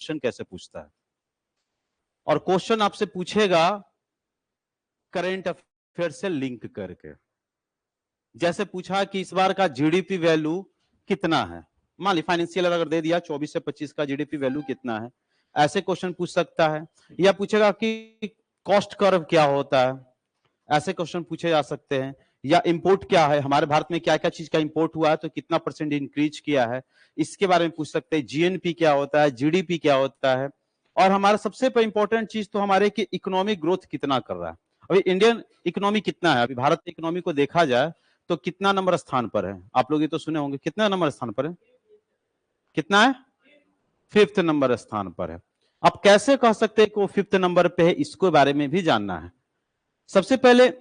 Question कैसे पूछता है। और क्वेश्चन आपसे पूछेगा करंट अफेयर से लिंक करके। जैसे पूछा कि इस बार का जीडीपी वैल्यू कितना है, मान ली फाइनेंशियल अगर दे दिया 24 से 25 का जीडीपी वैल्यू कितना है, ऐसे क्वेश्चन पूछ सकता है। या पूछेगा कि कॉस्ट कर्व क्या होता है, ऐसे क्वेश्चन पूछे जा सकते हैं। या इंपोर्ट क्या है, हमारे भारत में क्या क्या चीज का इंपोर्ट हुआ है तो कितना परसेंट इंक्रीज किया है, इसके बारे में पूछ सकते हैं। जीएनपी क्या होता है, जीडीपी क्या होता है। और हमारा सबसे इंपॉर्टेंट चीज तो हमारे कि इकोनॉमिक ग्रोथ कितना कर रहा है। अभी इंडियन इकोनॉमी कितना है, अभी भारत की इकोनॉमी को देखा जाए तो कितना नंबर स्थान पर है, आप लोग ये तो सुने होंगे, कितना नंबर स्थान पर है, कितना है, 5th नंबर स्थान पर है। आप कैसे कह सकते हैं कि वो 5th नंबर पे है, इसके बारे में भी जानना है। सबसे पहले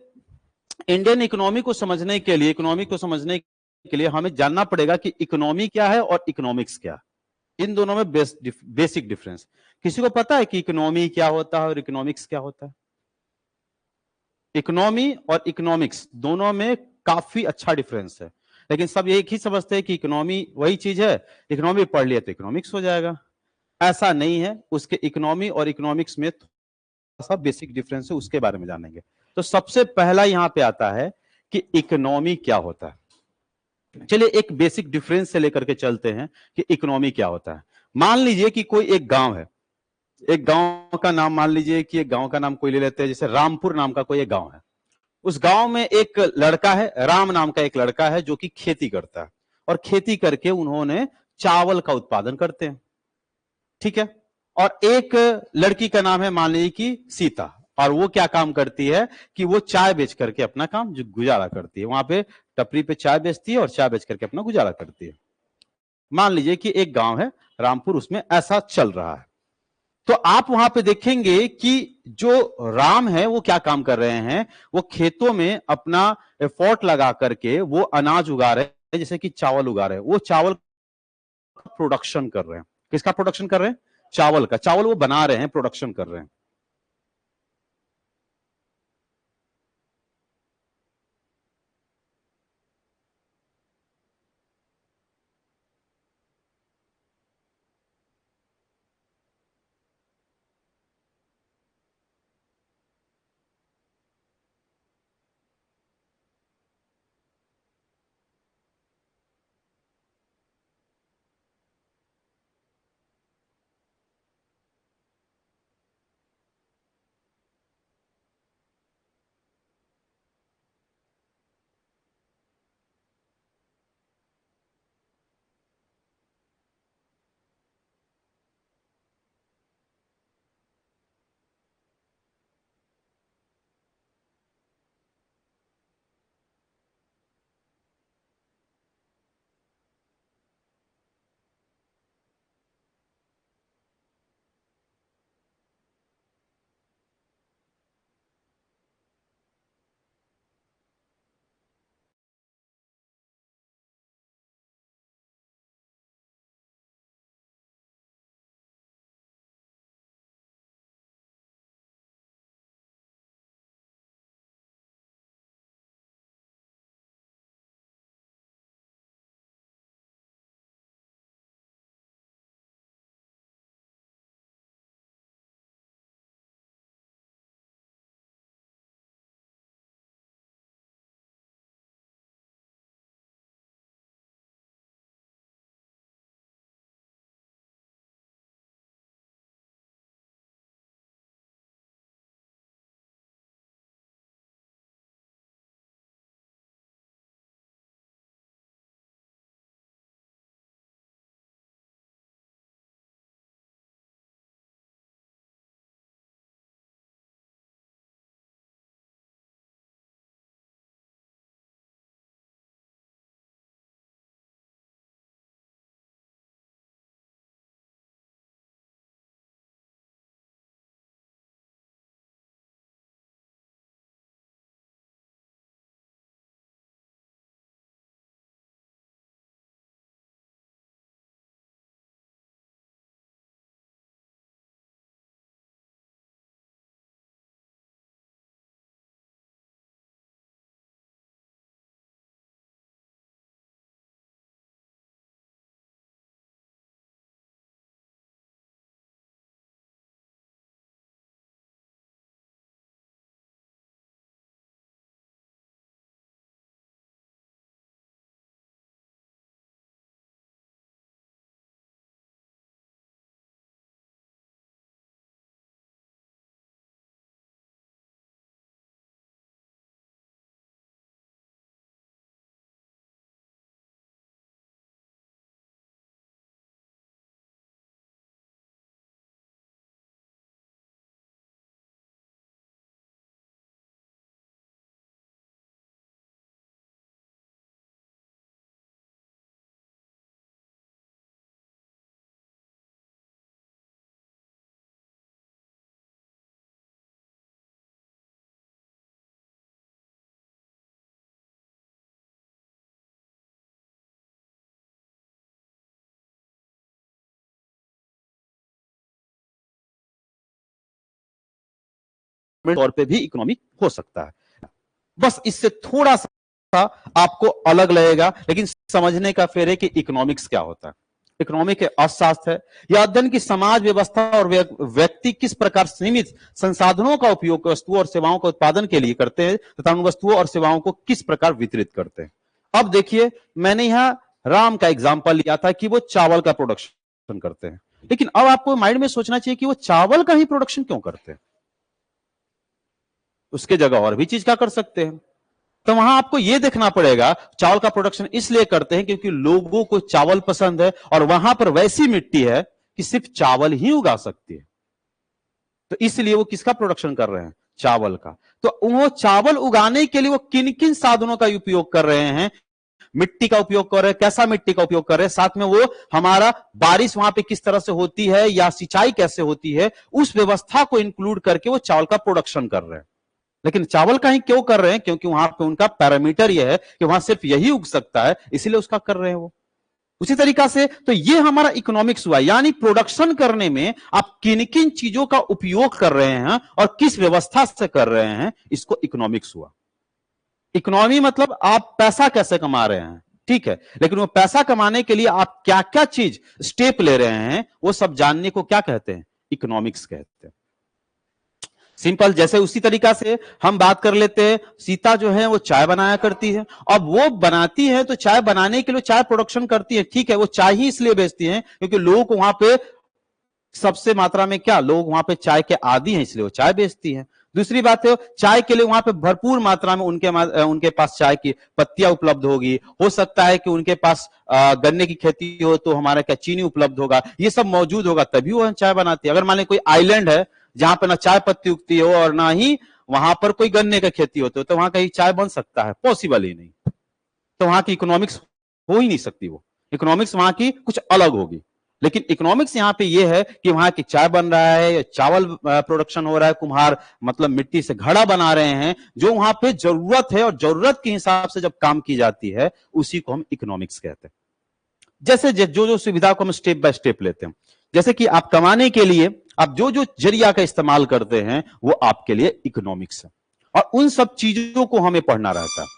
इंडियन इकोनॉमी को समझने के लिए, इकोनॉमी को समझने के लिए हमें जानना पड़ेगा कि इकोनॉमी क्या है और इकोनॉमिक्स क्या है। इन दोनों में बेसिक डिफरेंस। किसी को पता है कि इकोनॉमी क्या होता है और इकोनॉमिक्स क्या होता है? इकोनॉमी और इकोनॉमिक्स दोनों में काफी अच्छा डिफरेंस है, लेकिन सब एक ही समझते हैं कि इकोनॉमी वही चीज है, इकोनॉमी पढ़ लिया तो इकोनॉमिक्स हो जाएगा। ऐसा नहीं है, उसके इकोनॉमी और इकोनॉमिक्स में थोड़ा सा बेसिक डिफरेंस है, उसके बारे में जानेंगे। तो सबसे पहला यहां पे आता है कि इकोनॉमी क्या होता है। चलिए एक बेसिक डिफरेंस से लेकर के चलते हैं कि इकोनॉमी क्या होता है। मान लीजिए कि कोई एक गांव है, एक गांव का नाम मान लीजिए कि एक गांव का नाम कोई ले लेते हैं, जैसे रामपुर नाम का कोई एक गांव है। उस गांव में एक लड़का है, राम नाम का एक लड़का है, जो कि खेती करता है। और खेती करके उन्होंने चावल का उत्पादन करते हैं, ठीक है। और एक लड़की का नाम है मान लीजिए कि सीता, और वो क्या काम करती है कि वो चाय बेच करके अपना काम जो गुजारा करती है, वहां पे टपरी पे चाय बेचती है और चाय बेच करके अपना गुजारा करती है। मान लीजिए कि एक गांव है रामपुर, उसमें ऐसा चल रहा है। तो आप वहां पे देखेंगे कि जो राम है वो क्या काम कर रहे हैं, वो खेतों में अपना एफर्ट लगा करके वो अनाज उगा रहे हैं, जैसे कि चावल उगा रहे हैं। वो चावल का प्रोडक्शन कर रहे हैं। किसका प्रोडक्शन कर रहे हैं? चावल का। चावल वो बना रहे हैं, प्रोडक्शन कर रहे हैं। तौर पे भी इकोनॉमिक हो सकता है। बस इससे थोड़ा सा आपको अलग लगेगा, लेकिन समझने का फेर है कि इकोनॉमिक्स क्या होता है। इकोनॉमिक अर्थशास्त्र है, यह अध्ययन की समाज व्यवस्था और व्यक्ति किस प्रकार सीमित संसाधनों का उपयोग वस्तुओं और सेवाओं का उत्पादन के लिए करते हैं तथा उन वस्तुओं और सेवाओं को किस प्रकार वितरित करते हैं। अब देखिए, मैंने यहां राम का एग्जाम्पल लिया था कि वो चावल का प्रोडक्शन करते हैं, लेकिन अब आपको माइंड में सोचना चाहिए कि वो चावल का ही प्रोडक्शन क्यों करते हैं, उसके जगह और भी चीज क्या कर सकते हैं। तो वहां आपको यह देखना पड़ेगा, चावल का प्रोडक्शन इसलिए करते हैं क्योंकि लोगों को चावल पसंद है और वहां पर वैसी मिट्टी है कि सिर्फ चावल ही उगा सकती है, तो इसलिए वो किसका प्रोडक्शन कर रहे हैं, चावल का। तो वो चावल उगाने के लिए वो किन किन साधनों का उपयोग कर रहे हैं, मिट्टी का उपयोग कर रहे हैं, कैसा मिट्टी का उपयोग कर रहे हैं, साथ में वो हमारा बारिश वहां पे किस तरह से होती है या सिंचाई कैसे होती है, उस व्यवस्था को इंक्लूड करके वो चावल का प्रोडक्शन कर रहे हैं। लेकिन चावल का ही क्यों कर रहे हैं, क्योंकि वहां पे उनका पैरामीटर यह है कि वहां सिर्फ यही उग सकता है, इसीलिए उसका कर रहे हैं वो। उसी तरीका से तो ये हमारा इकोनॉमिक्स हुआ, यानी प्रोडक्शन करने में आप किन किन चीजों का उपयोग कर रहे हैं और किस व्यवस्था से कर रहे हैं, इसको इकोनॉमिक्स हुआ। इकोनॉमी मतलब आप पैसा कैसे कमा रहे हैं, ठीक है, लेकिन वो पैसा कमाने के लिए आप क्या क्या चीज स्टेप ले रहे हैं, वो सब जानने को क्या कहते हैं, इकोनॉमिक्स कहते हैं। सिंपल, जैसे उसी तरीका से हम बात कर लेते हैं, सीता जो है वो चाय बनाया करती है। अब वो बनाती है तो चाय बनाने के लिए चाय प्रोडक्शन करती है, ठीक है, वो चाय ही इसलिए बेचती है क्योंकि लोग वहां पे सबसे मात्रा में क्या, लोग वहां पे चाय के आदी हैं, इसलिए वो चाय बेचती है। दूसरी बात है, चाय के लिए वहां पे भरपूर मात्रा में उनके पास चाय की पत्तियां उपलब्ध होगी, हो सकता है कि उनके पास गन्ने की खेती हो तो हमारा क्या चीनी उपलब्ध होगा, ये सब मौजूद होगा तभी वो चाय बनाती है। अगर मान लीजिए कोई आइलैंड है जहां पर ना चाय पत्ती उगती हो और ना ही वहां पर कोई गन्ने की खेती होती हो, तो वहां कहीं चाय बन सकता है, पॉसिबल ही नहीं। तो वहां की इकोनॉमिक्स हो ही नहीं सकती, वो इकोनॉमिक्स वहां की कुछ अलग होगी। लेकिन इकोनॉमिक्स यहां पे ये है कि वहां की चाय बन रहा है, चावल प्रोडक्शन हो रहा है, कुम्हार मतलब मिट्टी से घड़ा बना रहे हैं, जो वहां पे जरूरत है और जरूरत के हिसाब से जब काम की जाती है उसी को हम इकोनॉमिक्स कहते हैं। जैसे जो जो सुविधा को हम स्टेप बाय स्टेप लेते हैं, जैसे कि आप कमाने के लिए आप जो जो जरिया का इस्तेमाल करते हैं वो आपके लिए इकोनॉमिक्स है, और उन सब चीजों को हमें पढ़ना रहता है।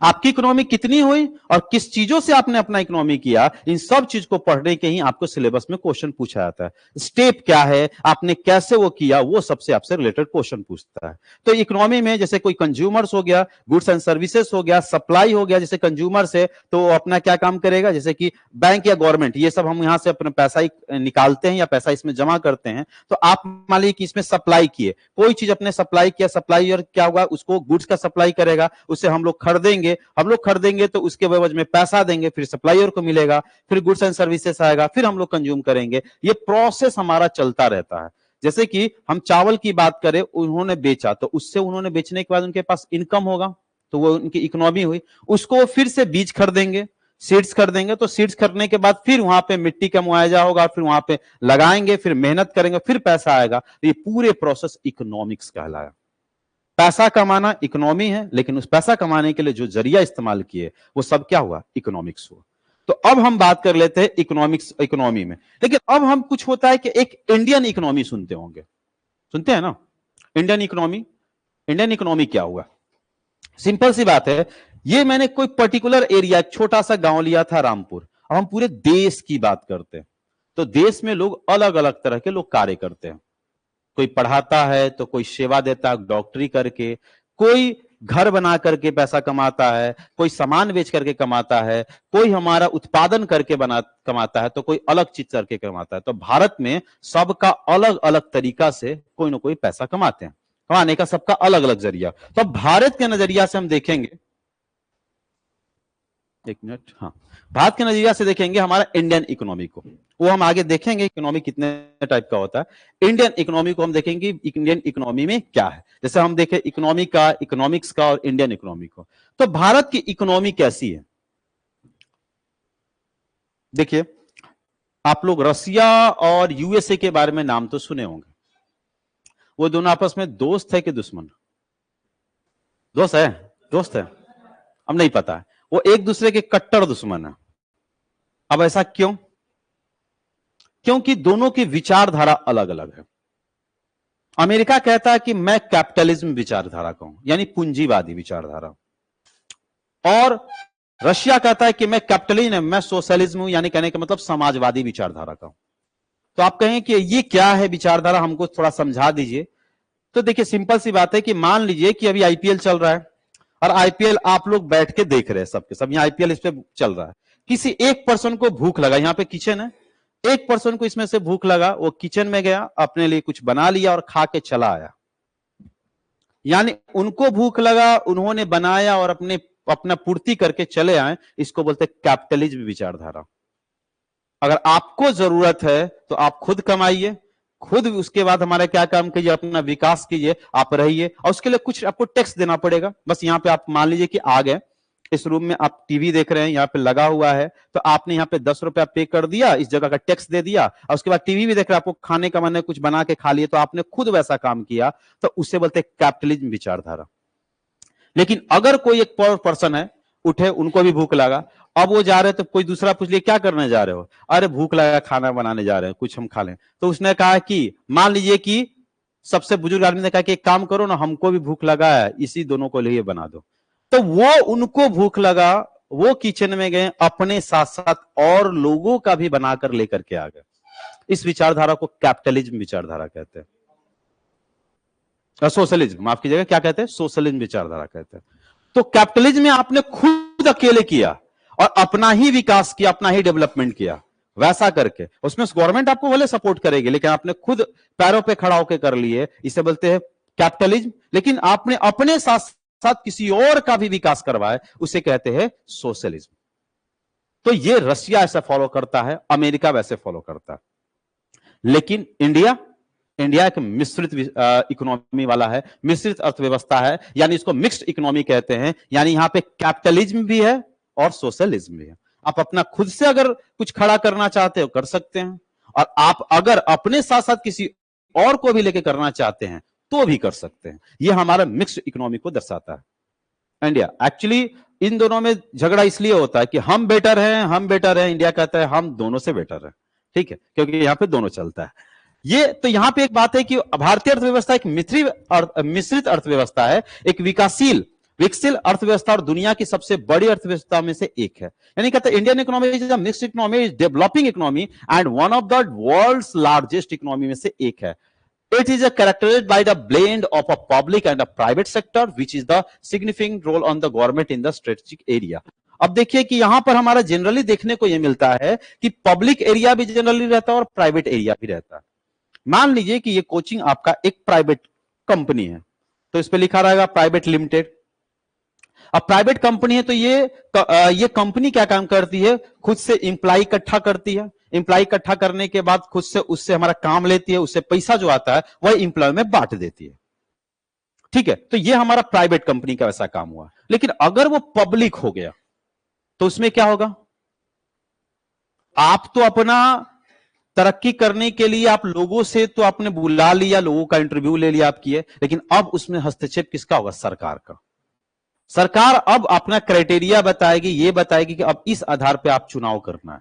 आपकी इकोनॉमी कितनी हुई और किस चीजों से आपने अपना इकोनॉमी किया, इन सब चीज को पढ़ने के ही आपको सिलेबस में क्वेश्चन पूछा जाता है। स्टेप क्या है, आपने कैसे वो किया, वो सबसे आपसे रिलेटेड क्वेश्चन पूछता है। तो इकोनॉमी में जैसे कोई कंज्यूमर्स हो गया, गुड्स एंड सर्विसेज हो गया, सप्लाई हो गया, जैसे कंज्यूमर्स है तो वो अपना क्या काम करेगा, जैसे कि बैंक या गवर्नमेंट, ये सब हम यहां से अपना पैसा निकालते हैं या पैसा इसमें जमा करते हैं। तो आप मान लीजिए कि इसमें सप्लाई किए, कोई चीज अपने सप्लाई किया, सप्लायर क्या होगा, उसको गुड्स का सप्लाई करेगा, उससे हम लोग खरीदेंगे, हम लोग खरीदेंगे तो उसके एवज में पैसा देंगे, फिर सप्लायर को मिलेगा, फिर गुड्स एंड सर्विसेज आएगा, फिर हम लोग कंज्यूम करेंगे। ये प्रोसेस हमारा चलता रहता है। जैसे कि हम चावल की बात करें, उन्होंने बेचा तो उससे उन्होंने बेचने के बाद उनके पास इनकम होगा, तो वो उनकी इकोनॉमी हुई। उसको फिर से बीज खरीदेंगे, सीड्स खरीदेंगे, तो सीड्स खरीदने के बाद फिर वहां पे मिट्टी का मुआवजा होगा, फिर वहां पे लगाएंगे, फिर मेहनत करेंगे, फिर पैसा आएगा। तो ये पूरे प्रोसेस इकोनॉमिक्स कहलाया। पैसा कमाना इकोनॉमी है, लेकिन उस पैसा कमाने के लिए जो जरिया इस्तेमाल किए वो सब क्या हुआ, इकोनॉमिक्स हुआ। तो अब हम बात कर लेते हैं इकोनॉमिक्स, इकोनॉमी में। लेकिन अब हम कुछ होता है कि एक इंडियन इकोनॉमी सुनते होंगे, सुनते हैं ना, इंडियन इकोनॉमी। इंडियन इकोनॉमी क्या हुआ, सिंपल सी बात है, ये मैंने कोई पर्टिकुलर एरिया, छोटा सा गांव लिया था रामपुर। अब हम पूरे देश की बात करते हैं, तो देश में लोग अलग अलग तरह के लोग कार्य करते हैं। कोई पढ़ाता है तो कोई सेवा देता है डॉक्टरी करके, कोई घर बना करके पैसा कमाता है, कोई सामान बेच करके कमाता है, कोई हमारा उत्पादन करके कमाता है, तो कोई अलग चीज करके कमाता है। तो भारत में सबका अलग अलग तरीका से कोई ना कोई पैसा कमाते हैं, कमाने का सबका अलग अलग जरिया। तो भारत के नजरिया से हम देखेंगे, एक मिनट, हाँ, भारत के नजरिया से देखेंगे हमारा इंडियन इकोनॉमी को, वो हम आगे देखेंगे इकोनॉमी कितने टाइप का होता है। इंडियन इकोनॉमी को हम देखेंगे इंडियन इकोनॉमी में क्या है, जैसे हम देखें इकोनॉमी का, इकोनॉमिक्स का और इंडियन इकोनॉमी को। तो भारत की इकोनॉमी कैसी है, देखिए, आप लोग रसिया और यूएसए के बारे में नाम तो सुने होंगे। वो दोनों आपस में दोस्त है कि दुश्मन, दोस्त है, दोस्त है, अब नहीं पता है, वो एक दूसरे के कट्टर दुश्मन है। अब ऐसा क्यों, क्योंकि दोनों की विचारधारा अलग अलग है। अमेरिका कहता है कि मैं कैपिटलिज्म विचारधारा का हूं, यानी पूंजीवादी विचारधारा, और रशिया कहता है कि मैं कैपिटलिज्म है, मैं सोशलिज्म हूं, यानी कहने का मतलब समाजवादी विचारधारा का हूं। तो आप कहें कि ये क्या है विचारधारा, हमको थोड़ा समझा दीजिए। तो देखिए सिंपल सी बात है कि मान लीजिए कि अभी आईपीएल चल रहा है और आईपीएल आप लोग बैठ के देख रहे हैं, सबके सब यहाँ आईपीएल इस पे चल रहा है। किसी एक पर्सन को भूख लगा, यहाँ पे किचन है, एक पर्सन को इसमें से भूख लगा, वो किचन में गया, अपने लिए कुछ बना लिया और खा के चला आया। यानी उनको भूख लगा, उन्होंने बनाया और अपना पूर्ति करके चले आए, इसको बोलते कैपिटलिज्म विचारधारा। अगर आपको जरूरत है तो आप खुद कमाइए, खुद उसके बाद हमारा क्या काम कीजिए, अपना विकास कीजिए, आप रहिए, और उसके लिए कुछ आपको टैक्स देना पड़ेगा। बस यहाँ पे आप मान लीजिए कि आ गए, इस रूम में आप टीवी देख रहे हैं, यहाँ पे लगा हुआ है, तो आपने यहाँ पे 10 रुपया पे कर दिया, इस जगह का टैक्स दे दिया, और उसके बाद टीवी भी देख रहे हैं, आपको खाने का मन है, कुछ बना के खा लिए, तो आपने खुद वैसा काम किया, तो उसे बोलते हैं कैपिटलिज्म विचारधारा। लेकिन अगर कोई एक पर्सन है, उठे, उनको भी भूख लगा, अब वो जा रहे तो कोई दूसरा पूछ लिया क्या करने जा रहे हो, अरे भूख लगा खाना बनाने जा रहे हैं, कुछ हम खा लें। तो उसने कहा कि मान लीजिए कि सबसे बुजुर्ग आदमी ने कहा कि एक काम करो ना, हमको भी भूख लगा है, इसी दोनों को लिए बना दो। तो वो उनको भूख लगा, वो किचन में गए, अपने साथ साथ और लोगों का भी बनाकर लेकर के आ गए। इस विचारधारा को कैपिटलिज्म विचारधारा कहते हैं, सोशलिज्म, माफ कीजिएगा, क्या कहते हैं, सोशलिज्म विचारधारा कहते हैं। तो कैपिटलिज्म में आपने खुद अकेले किया और अपना ही विकास किया, अपना ही डेवलपमेंट किया, वैसा करके उसमें गवर्नमेंट आपको भले सपोर्ट करेगी, लेकिन आपने खुद पैरों पे खड़ा होकर कर लिए, इसे बोलते हैं कैपिटलिज्म। लेकिन आपने अपने साथ साथ किसी और का भी विकास करवाया, उसे कहते हैं सोशलिज्म। तो ये रशिया ऐसा फॉलो करता है, अमेरिका वैसे फॉलो करता है। लेकिन इंडिया एक मिश्रित इकोनॉमी वाला है, मिश्रित अर्थव्यवस्था है, यानी इसको मिक्स्ड इकोनॉमी कहते हैं। यानी यहां पे कैपिटलिज्म भी है और सोशलिज्म भी है। आप अपना खुद से अगर कुछ खड़ा करना चाहते हो कर सकते हैं, और आप अगर अपने साथ साथ किसी और को भी लेके करना चाहते हैं तो भी कर सकते हैं। यह हमारा मिक्स्ड इकोनॉमी को दर्शाता है। इंडिया एक्चुअली इन दोनों में झगड़ा इसलिए होता है कि हम बेटर हैं, इंडिया कहता है हम दोनों से बेटर है, ठीक है, क्योंकि यहां पे दोनों चलता है। ये तो यहां पे एक बात है कि भारतीय अर्थव्यवस्था एक मिश्रित अर्थव्यवस्था है, एक विकसित अर्थव्यवस्था और दुनिया की सबसे बड़ी अर्थव्यवस्था में से एक है। यानी कहते हैं Indian economy is a mixed economy, is developing economy and one of the world's largest economy में से एक है। It is characterized by the blend of a public and a private sector, which is the significant role on the government in the strategic area. अब देखिए कि यहां पर हमारा जनरली देखने को यह मिलता है कि पब्लिक एरिया भी जनरली रहता है और प्राइवेट एरिया भी रहता है। मान लीजिए कि ये कोचिंग आपका एक प्राइवेट कंपनी है, तो इस पे लिखा रहेगा प्राइवेट लिमिटेड। अब प्राइवेट कंपनी है तो ये कंपनी क्या काम करती है, खुद से इंप्लाई इकट्ठा करती है, इंप्लाई इकट्ठा करने के बाद खुद से उससे हमारा काम लेती है, उससे पैसा जो आता है वह इंप्लॉय में बांट देती है, ठीक है। तो ये हमारा प्राइवेट कंपनी का वैसा काम हुआ। लेकिन अगर वो पब्लिक हो गया तो उसमें क्या होगा, आप तो अपना तरक्की करने के लिए आप लोगों से तो आपने बुला लिया, लोगों का इंटरव्यू ले लिया, आप किए, लेकिन अब उसमें हस्तक्षेप किसका होगा, सरकार का। सरकार अब अपना क्राइटेरिया बताएगी, ये बताएगी कि अब इस आधार पे आप चुनाव करना है,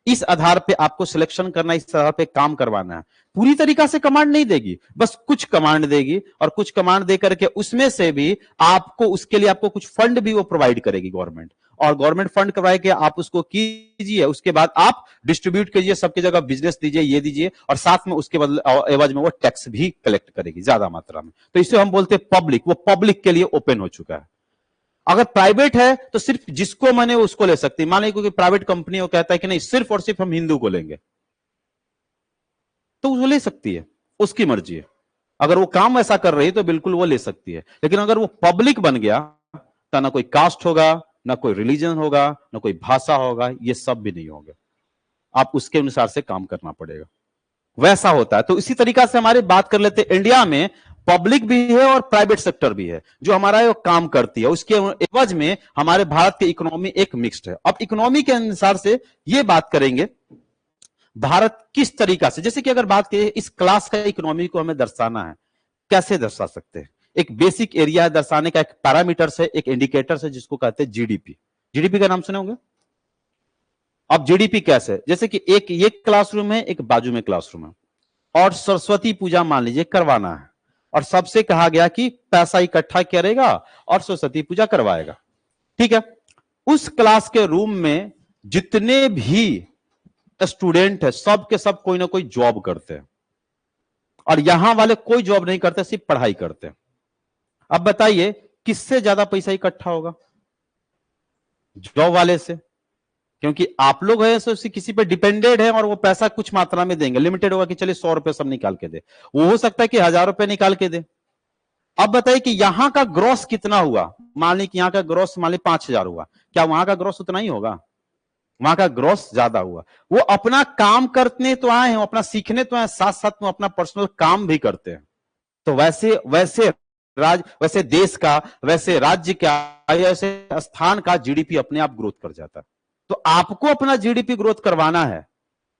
इस आधार पे आपको सिलेक्शन करना है, इस आधार पे काम करवाना है। पूरी तरीका से कमांड नहीं देगी, बस कुछ कमांड देगी, और कुछ कमांड दे करके उसमें से भी आपको, उसके लिए आपको कुछ फंड भी वो प्रोवाइड करेगी गवर्नमेंट, और गवर्नमेंट फंड करवाए के आप उसको कीजिए, उसके बाद आप डिस्ट्रीब्यूट कीजिए, सबकी जगह बिजनेस दीजिए, ये दीजिए, और साथ में उसके बदले एवज में वो टैक्स भी कलेक्ट करेगी ज्यादा मात्रा में। तो इसे हम बोलते हैं पब्लिक, वो पब्लिक के लिए ओपन हो चुका है। अगर प्राइवेट है तो सिर्फ जिसको मने उसको ले सकती है। मान लीजिए कोई प्राइवेट कंपनी वो कहता है कि नहीं सिर्फ और सिर्फ हम हिंदू को लेंगे, तो वो ले सकती है, उसकी मर्जी है। अगर वो काम ऐसा कर रही है तो बिल्कुल वो ले सकती है। लेकिन अगर वो पब्लिक बन गया तो ना कोई कास्ट होगा, ना कोई रिलीजन होगा, ना कोई भाषा होगा, ये सब भी नहीं होगा, आप उसके अनुसार से काम करना पड़ेगा, वैसा होता है। तो इसी तरीका से हमारे बात कर लेते हैं, इंडिया में पब्लिक भी है और प्राइवेट सेक्टर भी है जो हमारा वो काम करती है, उसके एवज में हमारे भारत की इकोनॉमी एक मिक्स्ड है। अब इकोनॉमी के अनुसार से ये बात करेंगे भारत किस तरीका से, जैसे कि अगर बात करें इस क्लास का इकोनॉमी को हमें दर्शाना है, कैसे दर्शा सकते हैं। एक बेसिक एरिया दर्शाने का एक पैरामीटर से, एक इंडिकेटर से, जिसको कहते हैं जीडीपी। जीडीपी का नाम सुने होंगे। अब जीडीपी कैसे, जैसे कि एक ये क्लासरूम है, एक बाजू में क्लासरूम है, और सरस्वती पूजा मान लीजिए करवाना है, और सबसे कहा गया कि पैसा इकट्ठा करेगा और सरस्वती पूजा करवाएगा। ठीक है, उस क्लास के रूम में जितने भी स्टूडेंट है सब के सब कोई ना कोई जॉब करते हैं, और यहां वाले कोई जॉब नहीं करते, सिर्फ पढ़ाई करते हैं। अब बताइए किससे ज्यादा पैसा इकट्ठा होगा? जॉब वाले से, क्योंकि आप लोग है सो किसी पे डिपेंडेड है और वो पैसा कुछ मात्रा में देंगे, लिमिटेड होगा कि चलिए 100 रुपए सब निकाल के दे, वो हो सकता है कि 1000 रुपए निकाल के दे। अब बताइए कि यहां का ग्रॉस कितना हुआ? मान ली कि यहां का ग्रॉस मान ली 5000 हुआ, क्या वहां का ग्रॉस उतना ही होगा? वहां का ग्रॉस ज्यादा हुआ। वो अपना काम करने तो आए हैं, अपना सीखने तो आए, साथ साथ में अपना पर्सनल काम भी करते हैं। तो वैसे वैसे वैसे देश का, वैसे राज्य का, ऐसे स्थान का जीडीपी अपने आप ग्रोथ कर जाता है। तो आपको अपना जीडीपी ग्रोथ करवाना है,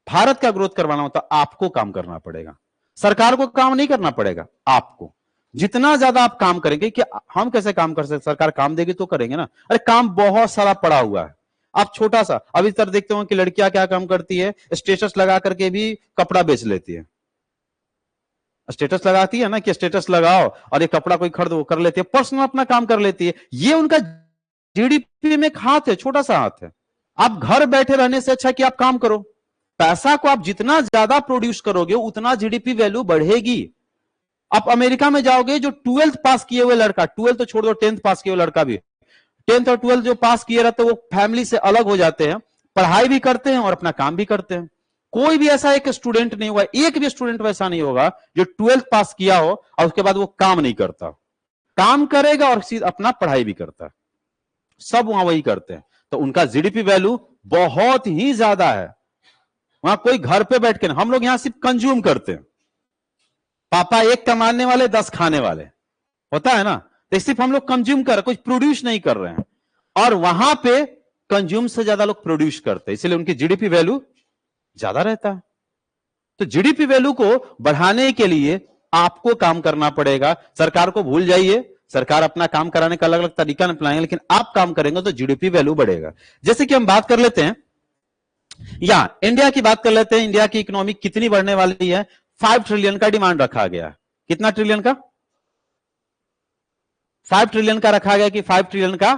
भारत का ग्रोथ करवाना हो तो आपको काम करना पड़ेगा, सरकार को काम नहीं करना पड़ेगा। आपको जितना ज्यादा आप काम करेंगे, कि हम कैसे काम कर सकते, सरकार काम देगी तो करेंगे ना। अरे काम बहुत सारा पड़ा हुआ है। आप छोटा सा अभी तक देखते हो कि लड़कियां क्या काम करती है, स्टेटस लगा करके भी कपड़ा बेच लेती है। स्टेटस लगाती है ना कि स्टेटस लगाओ और ये कपड़ा कोई खरीद, वो कर लेती है, पर्सनल अपना काम कर लेती है। ये उनका जीडीपी में एक हाथ है, छोटा सा हाथ है। आप घर बैठे रहने से अच्छा कि आप काम करो। पैसा को आप जितना ज्यादा प्रोड्यूस करोगे उतना जीडीपी वैल्यू बढ़ेगी। आप अमेरिका में जाओगे, जो 12th पास किए हुए लड़का, 12th तो छोड़ दो, 10th पास किए हुए लड़का भी, 10th और 12th जो पास किए रहते हैं वो फैमिली से अलग हो जाते हैं, पढ़ाई भी करते हैं और अपना काम भी करते हैं। कोई भी ऐसा एक स्टूडेंट नहीं हुआ, एक भी स्टूडेंट वैसा नहीं होगा जो 12th पास किया हो और उसके बाद वो काम नहीं करता। काम करेगा और अपना पढ़ाई भी करता है, सब वहां वही करते हैं। तो उनका जीडीपी वैल्यू बहुत ही ज्यादा है। वहां कोई घर पे बैठ के, हम लोग यहां सिर्फ कंज्यूम करते हैं। पापा एक कमाने वाले 10 खाने वाले, होता है ना। तो सिर्फ हम लोग कंज्यूम कर, कुछ प्रोड्यूस नहीं कर रहे हैं। और वहां पे कंज्यूम से ज्यादा लोग प्रोड्यूस करते हैं, इसलिए उनकी जीडीपी वैल्यू ज्यादा रहता है। तो जीडीपी वैल्यू को बढ़ाने के लिए आपको काम करना पड़ेगा। सरकार को भूल जाइए, सरकार अपना काम कराने का अलग अलग तरीका अपनाएंगे, लेकिन आप काम करेंगे तो जीडीपी वैल्यू बढ़ेगा। जैसे कि हम बात कर लेते हैं, या इंडिया की बात कर लेते हैं। इंडिया की इकोनॉमी कितनी बढ़ने वाली है? 5 ट्रिलियन का डिमांड रखा गया। कितना ट्रिलियन का? 5 ट्रिलियन का रखा गया कि 5 ट्रिलियन का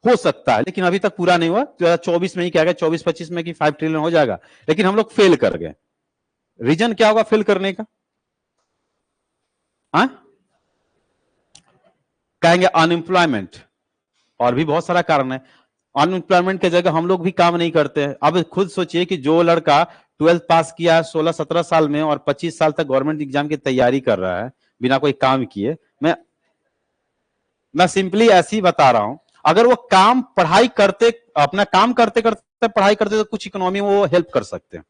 हो सकता है, लेकिन अभी तक पूरा नहीं हुआ। 2024 में ही क्या गया, 24-25 में कि 5 ट्रिलियन हो जाएगा, लेकिन हम लोग फेल कर गए। रीजन क्या होगा फेल करने का? आ? कहेंगे अनएम्प्लॉयमेंट, और भी बहुत सारा कारण है। अनएम्प्लॉयमेंट की जगह हम लोग भी काम नहीं करते हैं। अब खुद सोचिए कि जो लड़का 12th पास किया 16-17 साल में और 25 साल तक गवर्नमेंट एग्जाम की तैयारी कर रहा है बिना कोई काम किए, मैं सिंपली ऐसे ही बता रहा हूं, अगर वो काम पढ़ाई करते, अपना काम करते करते पढ़ाई करते तो कुछ इकोनॉमी में वो हेल्प कर सकते हैं।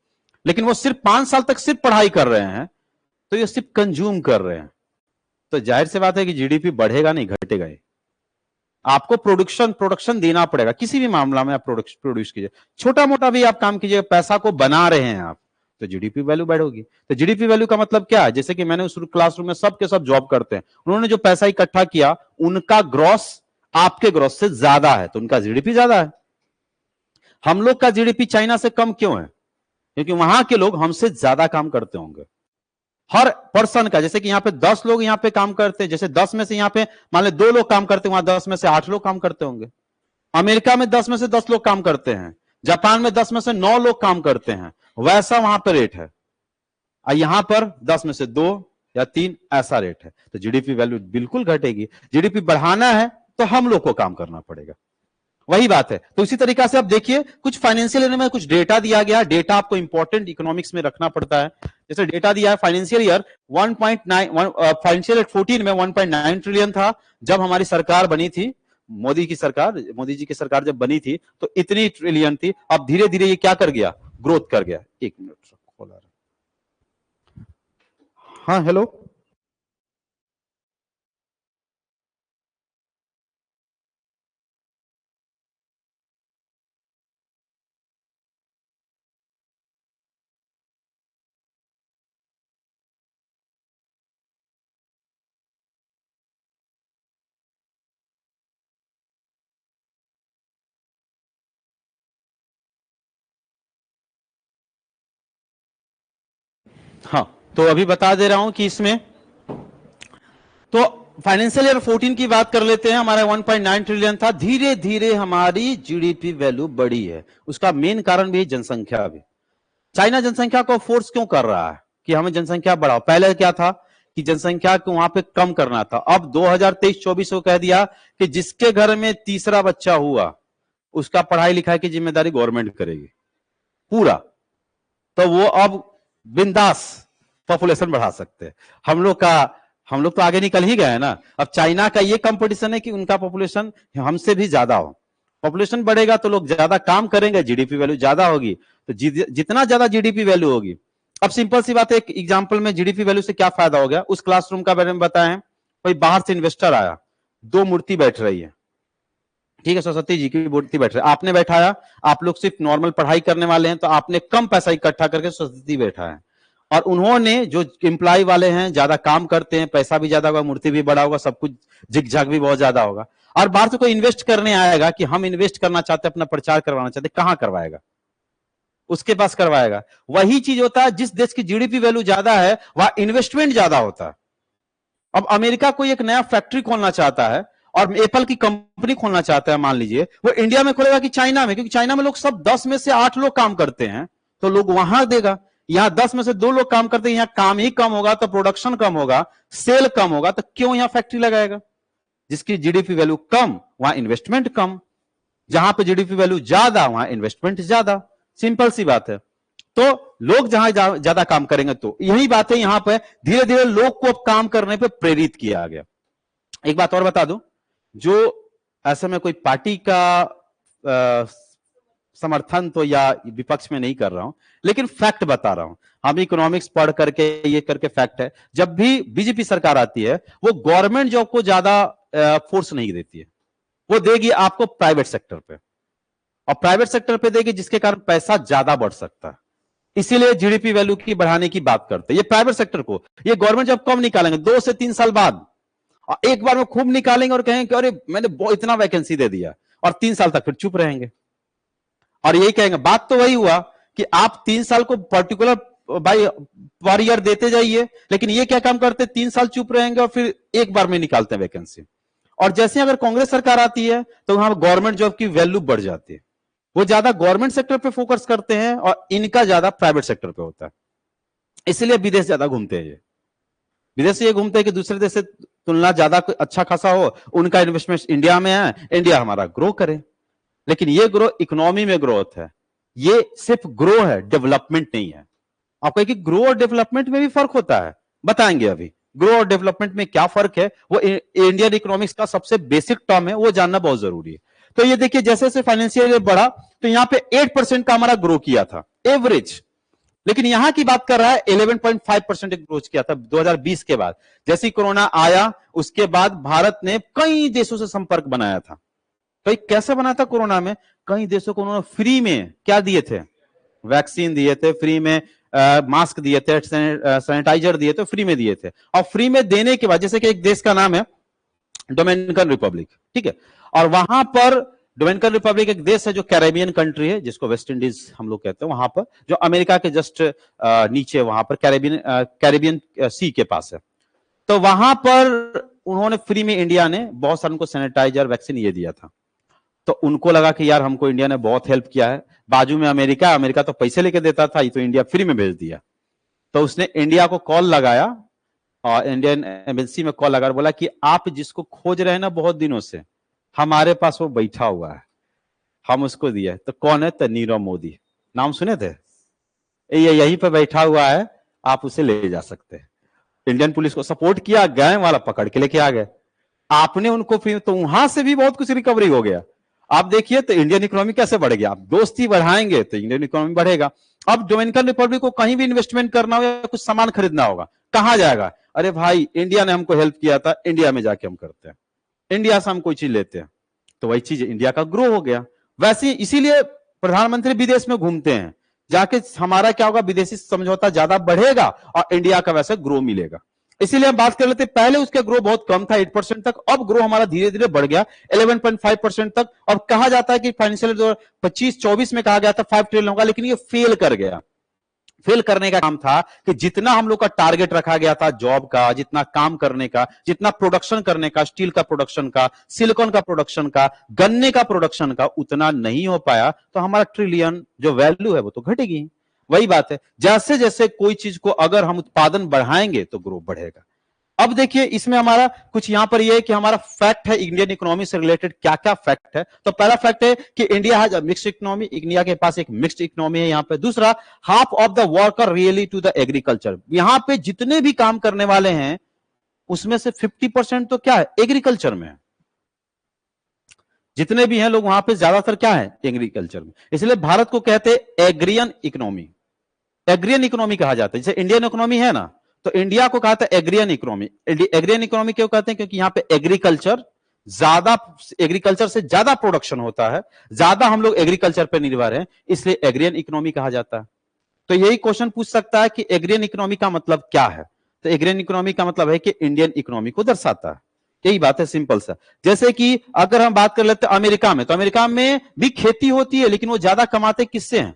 लेकिन वो सिर्फ 5 साल तक सिर्फ पढ़ाई कर रहे हैं, तो ये सिर्फ कंज्यूम कर रहे हैं। तो जाहिर सी बात है कि जीडीपी बढ़ेगा नहीं, घटेगा ही। आपको प्रोडक्शन देना पड़ेगा, किसी भी मामला में आप प्रोड्यूस कीजिए, छोटा मोटा भी आप काम कीजिए, पैसा को बना रहे हैं आप, तो जीडीपी वैल्यू बढ़ेगी। तो जीडीपी वैल्यू का मतलब क्या है? जैसे कि मैंने उस क्लासरूम में सब के सब जॉब करते हैं, उन्होंने जो पैसा इकट्ठा किया उनका ग्रॉस आपके ग्रॉस से ज्यादा है, तो उनका जीडीपी ज्यादा है। हम लोग का जीडीपी चाइना से कम क्यों है? क्योंकि वहां के लोग हमसे ज्यादा काम करते होंगे। हर पर्सन का, जैसे कि यहाँ पे 10 लोग यहाँ पे काम करते हैं, जैसे 10 में से यहाँ पे मान लो 2 लोग काम करते हैं, वहां 10 में से 8 लोग काम करते होंगे। अमेरिका में 10 में से 10 लोग काम करते हैं, जापान में 10 में से 9 लोग काम करते हैं, वैसा वहां पर रेट है। और यहां पर 10 में से 2 या 3 ऐसा रेट है। तो जीडीपी वैल्यू बिल्कुल घटेगी। जीडीपी बढ़ाना है तो हम लोग को काम करना पड़ेगा, वही बात है। तो इसी तरीका से आप देखिए, कुछ फाइनेंशियल ईयर में कुछ डेटा दिया गया। डेटा आपको इंपॉर्टेंट इकोनॉमिक्स में रखना पड़ता है। जैसे डेटा दिया है फाइनेंशियल ईयर 1.9, फाइनेंशियल ईयर 14 में 1.9 ट्रिलियन था जब हमारी सरकार बनी थी, मोदी की सरकार, मोदी जी की सरकार जब बनी थी तो इतनी ट्रिलियन थी। अब धीरे धीरे ये क्या कर गया, ग्रोथ कर गया। एक मिनट खोला, हाँ हेलो। हाँ, तो अभी बता दे रहा हूं कि इसमें फाइनेंशियल ईयर 14 की बात कर लेते हैं। हमारा 1.9 ट्रिलियन था। धीरे धीरे हमारी जीडीपी वैल्यू बढ़ी है। उसका मेन कारण भी जनसंख्या भी। चाइना जनसंख्या को फोर्स क्यों कर रहा है कि हमें जनसंख्या बढ़ाओ? पहले क्या था कि जनसंख्या को वहां पे कम करना था। अब 2023-24 को कह दिया कि जिसके घर में तीसरा बच्चा हुआ उसका पढ़ाई लिखाई की जिम्मेदारी गवर्नमेंट करेगी पूरा। तो वो अब बिंदास पॉपुलेशन बढ़ा सकते हैं। हम लोग तो आगे निकल ही गए हैं ना। अब चाइना का ये कंपटीशन है कि उनका पॉपुलेशन हमसे भी ज्यादा हो। पॉपुलेशन बढ़ेगा तो लोग ज्यादा काम करेंगे, जीडीपी वैल्यू ज्यादा होगी। तो जितना ज्यादा जीडीपी वैल्यू होगी, अब सिंपल सी बात है, एक एग्जांपल में जीडीपी वैल्यू से क्या फायदा हो गया उस क्लासरूम का बारे में बताएं। कोई बाहर से इन्वेस्टर आया, 2 मूर्ति बैठ रही है, ठीक है, सरस्वती जी की मूर्ति बैठ रही है, आपने बैठाया। आप लोग सिर्फ नॉर्मल पढ़ाई करने वाले हैं तो आपने कम पैसा इकट्ठा करके सरस्वती बैठा है। और उन्होंने जो एम्प्लॉय वाले हैं ज्यादा काम करते हैं, पैसा भी ज्यादा होगा, मूर्ति भी बड़ा होगा, सब कुछ झिकझाक भी बहुत ज्यादा होगा। और बाहर से कोई इन्वेस्ट करने आएगा कि हम इन्वेस्ट करना चाहते हैं, अपना प्रचार करवाना चाहते हैं, कहां करवाएगा? उसके पास करवाएगा। वही चीज होता है, जिस देश की जीडीपी वैल्यू ज्यादा है वहां इन्वेस्टमेंट ज्यादा होता है। अब अमेरिका कोई एक नया फैक्ट्री खोलना चाहता है और एप्पल की कंपनी खोलना चाहता है, मान लीजिए, वो इंडिया में खोलेगा कि चाइना में? क्योंकि चाइना में लोग सब 10 में से 8 लोग काम करते हैं, तो लोग वहां देगा। यहां 10 में से 2 लोग काम करते हैं, यहां काम ही कम होगा तो प्रोडक्शन कम होगा, सेल कम होगा, तो क्यों यहां फैक्ट्री लगाएगा? जिसकी जीडीपी वैल्यू कम वहां इन्वेस्टमेंट कम, जहां पे जीडीपी वैल्यू ज्यादा वहां इन्वेस्टमेंट ज्यादा। सिंपल सी बात है। तो लोग जहां ज्यादा काम करेंगे, तो यही बात है। यहां पर धीरे धीरे लोग को अब काम करने पर प्रेरित किया गया। एक बात और बता दूं, जो ऐसे में कोई पार्टी का समर्थन तो या विपक्ष में नहीं कर रहा हूं, लेकिन फैक्ट बता रहा हूं। हम इकोनॉमिक्स पढ़ करके ये करके फैक्ट है, जब भी बीजेपी सरकार आती है वो गवर्नमेंट जॉब को ज्यादा फोर्स नहीं देती है, वो देगी आपको प्राइवेट सेक्टर पे, और प्राइवेट सेक्टर पे देगी जिसके कारण पैसा ज्यादा बढ़ सकता है। इसीलिए जीडीपी वैल्यू की बढ़ाने की बात करते हैं। ये प्राइवेट सेक्टर को, ये गवर्नमेंट जॉब कब निकालेंगे? 2 से 3 साल बाद, और एक बार में खूब निकालेंगे और कहेंगे कि अरे मैंने इतना वैकेंसी दे दिया, और 3 साल तक फिर चुप रहेंगे और यही कहेंगे। बात तो वही हुआ कि आप 3 साल को पर्टिकुलर बाय पर ईयर देते जाइए, लेकिन ये क्या काम करते? 3 साल चुप रहेंगे और फिर एक बार में निकालते हैं वैकेंसी। और जैसे अगर कांग्रेस सरकार आती है तो वहां गवर्नमेंट जॉब की वैल्यू बढ़ जाती है। वो ज्यादा गवर्नमेंट सेक्टर पे फोकस करते हैं और इनका ज्यादा प्राइवेट सेक्टर पे होता है। इसलिए विदेश ज्यादा घूमते हैं। ये विदेश ये घूमते हैं कि दूसरे देश से तुलना ज्यादा अच्छा खासा हो, उनका इन्वेस्टमेंट इंडिया में है, इंडिया हमारा ग्रो करे। लेकिन ये ग्रो इकोनॉमी में ग्रोथ है, ये सिर्फ ग्रो है, डेवलपमेंट नहीं है। आप कहें कि ग्रो और डेवलपमेंट में भी फर्क होता है, बताएंगे अभी। ग्रो और डेवलपमेंट में क्या फर्क है, वो इंडियन इकोनॉमिक्स का सबसे बेसिक टर्म है, वो जानना बहुत जरूरी है। तो ये देखिए, जैसे जैसे फाइनेंशियल ईयर बढ़ा तो यहां पे 8% का हमारा ग्रो किया था एवरेज, लेकिन यहां की बात कर रहा है 11.5% ग्रोथ किया था 2020 के बाद। जैसे कोरोना आया उसके बाद भारत ने कई देशों से संपर्क बनाया था। कई कैसे बनाया था? कोरोना में कई देशों को उन्होंने फ्री में क्या दिए थे? वैक्सीन दिए थे, फ्री में मास्क दिए थे, सैनिटाइजर दिए थे, फ्री में दिए थे। और फ्री में देने के बाद, जैसे कि एक देश का नाम है डोमिनिकन रिपब्लिक, ठीक है, और वहां पर डोमिनिकन रिपब्लिक एक देश है जो कैरेबियन कंट्री है, जिसको वेस्ट इंडीज हम लोग कहते हैं, वहां पर जो अमेरिका के जस्ट नीचे वहां पर कैरेबियन सी के पास है। तो वहां पर उन्होंने फ्री में, इंडिया ने बहुत सारे उनको सैनिटाइजर वैक्सीन ये दिया था। तो उनको लगा कि यार हमको इंडिया ने बहुत हेल्प किया है, बाजू में अमेरिका, अमेरिका तो पैसे लेके देता था, ये तो इंडिया फ्री में भेज दिया। तो उसने इंडिया को कॉल लगाया और इंडियन एम्बेसी में कॉल लगा, बोला कि आप जिसको खोज रहे हैं ना बहुत दिनों से, हमारे पास वो बैठा हुआ है, हम उसको दिया। तो कौन है? तो नीरव मोदी, नाम सुने थे? ये यहीं पे बैठा हुआ है, आप उसे ले जा सकते हैं। इंडियन पुलिस को सपोर्ट किया, गए वाला पकड़ के लेके आ गए। आपने उनको फिर, तो वहां से भी बहुत कुछ रिकवरी हो गया। आप देखिए तो इंडियन इकोनॉमी कैसे बढ़ गया। आप दोस्ती बढ़ाएंगे तो इंडियन इकोनॉमी बढ़ेगा। अब डोमिनिकन रिपब्लिक को कहीं भी इन्वेस्टमेंट करना हो या कुछ सामान खरीदना होगा, कहां जाएगा? अरे भाई, इंडिया ने हमको हेल्प किया था, इंडिया में जाके हम करते हैं, इंडिया से हम कोई चीज लेते हैं। तो वही चीज इंडिया का ग्रो हो गया। वैसे इसीलिए प्रधानमंत्री विदेश में घूमते हैं, जाके हमारा क्या होगा, विदेशी समझौता ज्यादा बढ़ेगा और इंडिया का वैसे ग्रो मिलेगा। इसीलिए हम बात कर लेते हैं, पहले उसका ग्रो बहुत कम था 8% तक, अब ग्रो हमारा धीरे धीरे बढ़ गया 11.5% तक। अब कहा जाता है कि फाइनेंशियल 25-24 में कहा गया था 5 ट्रिलियन होगा, लेकिन ये फेल कर गया। फेल करने का काम था कि जितना हम लोग का टारगेट रखा गया था जॉब का, जितना काम करने का, जितना प्रोडक्शन करने का, स्टील का प्रोडक्शन का, सिलिकॉन का प्रोडक्शन का, गन्ने का प्रोडक्शन का, उतना नहीं हो पाया, तो हमारा ट्रिलियन जो वैल्यू है वो तो घटेगी। वही बात है, जैसे जैसे कोई चीज को अगर हम उत्पादन बढ़ाएंगे तो ग्रोथ बढ़ेगा। अब देखिए इसमें हमारा कुछ यहां पर यह है कि हमारा फैक्ट है इंडियन इकोनॉमी से रिलेटेड क्या क्या फैक्ट है। तो पहला फैक्ट है कि India has a mixed economy, India के पास एक मिक्स्ड इकोनॉमी है यहां पे। दूसरा, half of the worker really to the agriculture, यहां पे जितने भी काम करने वाले हैं उसमें से 50% तो क्या है, एग्रीकल्चर में है। जितने भी हैं लोग वहां पे ज्यादातर क्या है, एग्रीकल्चर में। इसलिए भारत को कहते हैं एग्रियन इकोनॉमी, एग्रियन इकोनॉमी कहा जाता है। जैसे इंडियन इकोनॉमी है ना, तो इंडिया को कहते हैं एग्रियन इकोनॉमी। एग्रियन इकोनॉमी क्यों कहते हैं, क्योंकि यहां पे एग्रीकल्चर ज्यादा, एग्रीकल्चर से ज्यादा प्रोडक्शन होता है, ज्यादा हम लोग एग्रीकल्चर पर निर्भर हैं, इसलिए एग्रियन इकोनॉमी कहा जाता है। तो यही क्वेश्चन पूछ सकता है कि एग्रियन इकोनॉमी का मतलब क्या है। तो एग्रियन इकोनॉमी का मतलब है कि इंडियन इकोनॉमी को दर्शाता है। यही बात है, सिंपल सा। जैसे कि अगर हम बात कर लेते हैं अमेरिका में, तो अमेरिका में भी खेती होती है, लेकिन वो ज्यादा कमाते किससे हैं,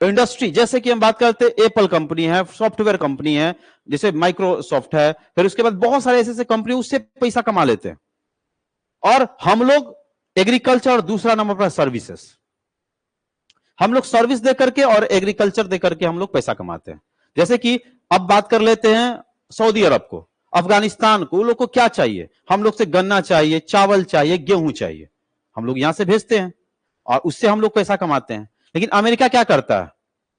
इंडस्ट्री। जैसे कि हम बात करते हैं एप्पल कंपनी है, सॉफ्टवेयर कंपनी है, जैसे माइक्रोसॉफ्ट है, फिर उसके बाद बहुत सारे ऐसे कंपनी उससे पैसा कमा लेते हैं। और हम लोग एग्रीकल्चर, और दूसरा नंबर पर सर्विसेज, हम लोग सर्विस दे करके और एग्रीकल्चर दे करके हम लोग पैसा कमाते हैं। जैसे कि अब बात कर लेते हैं सऊदी अरब को, अफगानिस्तान को, लोग को क्या चाहिए, हम लोग से गन्ना चाहिए, चावल चाहिए, गेहूं चाहिए, हम लोग यहां से भेजते हैं और उससे हम लोग पैसा कमाते हैं। लेकिन अमेरिका क्या करता है,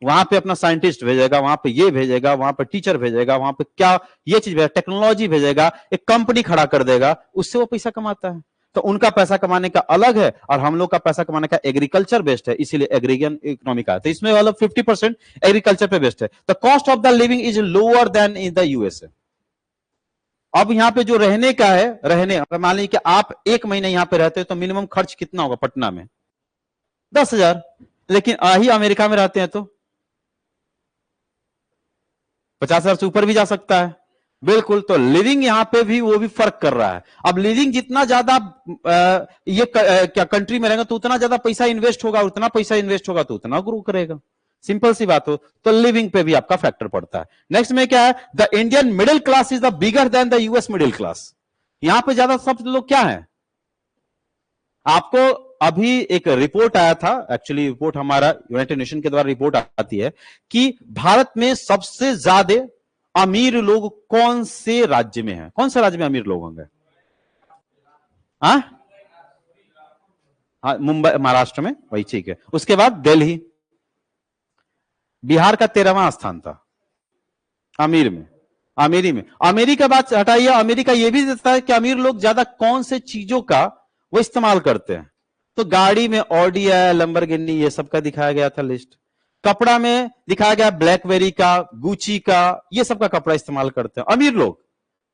वहां पे अपना साइंटिस्ट भेजेगा, वहां पे ये भेजेगा, वहां पे टीचर भेजेगा, वहां पे क्या ये चीज भेजेगा, टेक्नोलॉजी भेजेगा, एक कंपनी खड़ा कर देगा, उससे वो पैसा कमाता है। तो उनका पैसा कमाने का अलग है और हम लोग का पैसा कमाने का एग्रीकल्चर बेस्ड है, इसीलिए एग्रीगन इकोनॉमी का। तो इसमें वाला 50% एग्रीकल्चर पे बेस्ड है। The cost of the living is lower then in the USA. अब यहाँ पे जो रहने का है, रहने मान लीजिए कि आप एक महीने यहाँ पे रहते हो तो मिनिमम खर्च कितना होगा पटना में, 10,000। लेकिन ही अमेरिका में रहते हैं तो 50,000 से ऊपर भी जा सकता है। बिल्कुल, तो लिविंग यहां पे भी वो भी फर्क कर रहा है। अब लिविंग जितना ज्यादा ये क्या कंट्री में रहेगा तो उतना ज्यादा पैसा इन्वेस्ट होगा, उतना पैसा इन्वेस्ट होगा तो उतना ग्रो करेगा। सिंपल सी बात हो, तो लिविंग पे भी आपका फैक्टर पड़ता है। नेक्स्ट में क्या है, the Indian middle class is the bigger than the US middle class. यहां पे ज्यादा सब लोग क्या है, आपको अभी एक रिपोर्ट आया था, एक्चुअली रिपोर्ट हमारा यूनाइटेड नेशन के द्वारा रिपोर्ट आती है कि भारत में सबसे ज्यादा अमीर लोग कौन से राज्य में हैं, कौन से राज्य में अमीर लोग होंगे, हाँ, मुंबई, महाराष्ट्र में, वही ठीक है। उसके बाद दिल्ली, बिहार का 13वां स्थान था अमीर में, अमीरी में। अमीरी का बात हटाइए, अमेरिका यह भी देता है कि अमीर लोग ज्यादा कौन से चीजों का वो इस्तेमाल करते हैं। तो गाड़ी में ऑडी है, लंबरगिनी, ये सब का दिखाया गया था लिस्ट। कपड़ा में दिखाया गया ब्लैकबेरी का, गुची का, ये सब का कपड़ा इस्तेमाल करते हैं अमीर लोग।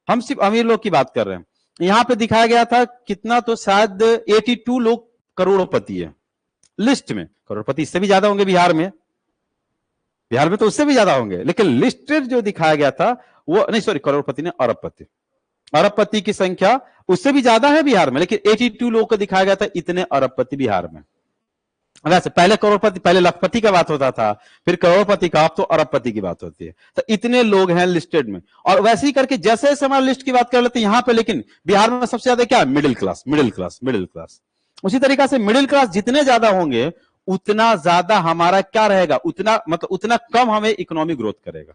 हम सिर्फ अमीर लोग की बात कर रहे हैं। यहां पे दिखाया गया था कितना, तो शायद 82 लोग करोड़पति है लिस्ट में। करोड़पति इससे भी ज्यादा होंगे बिहार में, बिहार में तो उससे भी ज्यादा होंगे, लेकिन लिस्टेड जो दिखाया गया था वो नहीं, सॉरी, करोड़पति ने अरबपति, अरबपति की संख्या उससे भी ज्यादा है बिहार में, लेकिन 82 लोगों को दिखाया गया था इतने अरबपति बिहार में। वैसे पहले करोड़पति, पहले लाखपति का बात होता था, फिर करोड़पति का, अब तो अरबपति की बात होती है। तो इतने लोग हैं लिस्टेड में। और वैसे ही करके जैसे जैसे हमारे लिस्ट की बात कर लेते हैं यहां पे, लेकिन बिहार में सबसे ज्यादा क्या है, middle class, middle class, middle class. उसी तरीका से मिडिल क्लास जितने ज्यादा होंगे उतना ज्यादा हमारा क्या रहेगा, उतना मतलब उतना कम हमें इकोनॉमिक ग्रोथ करेगा।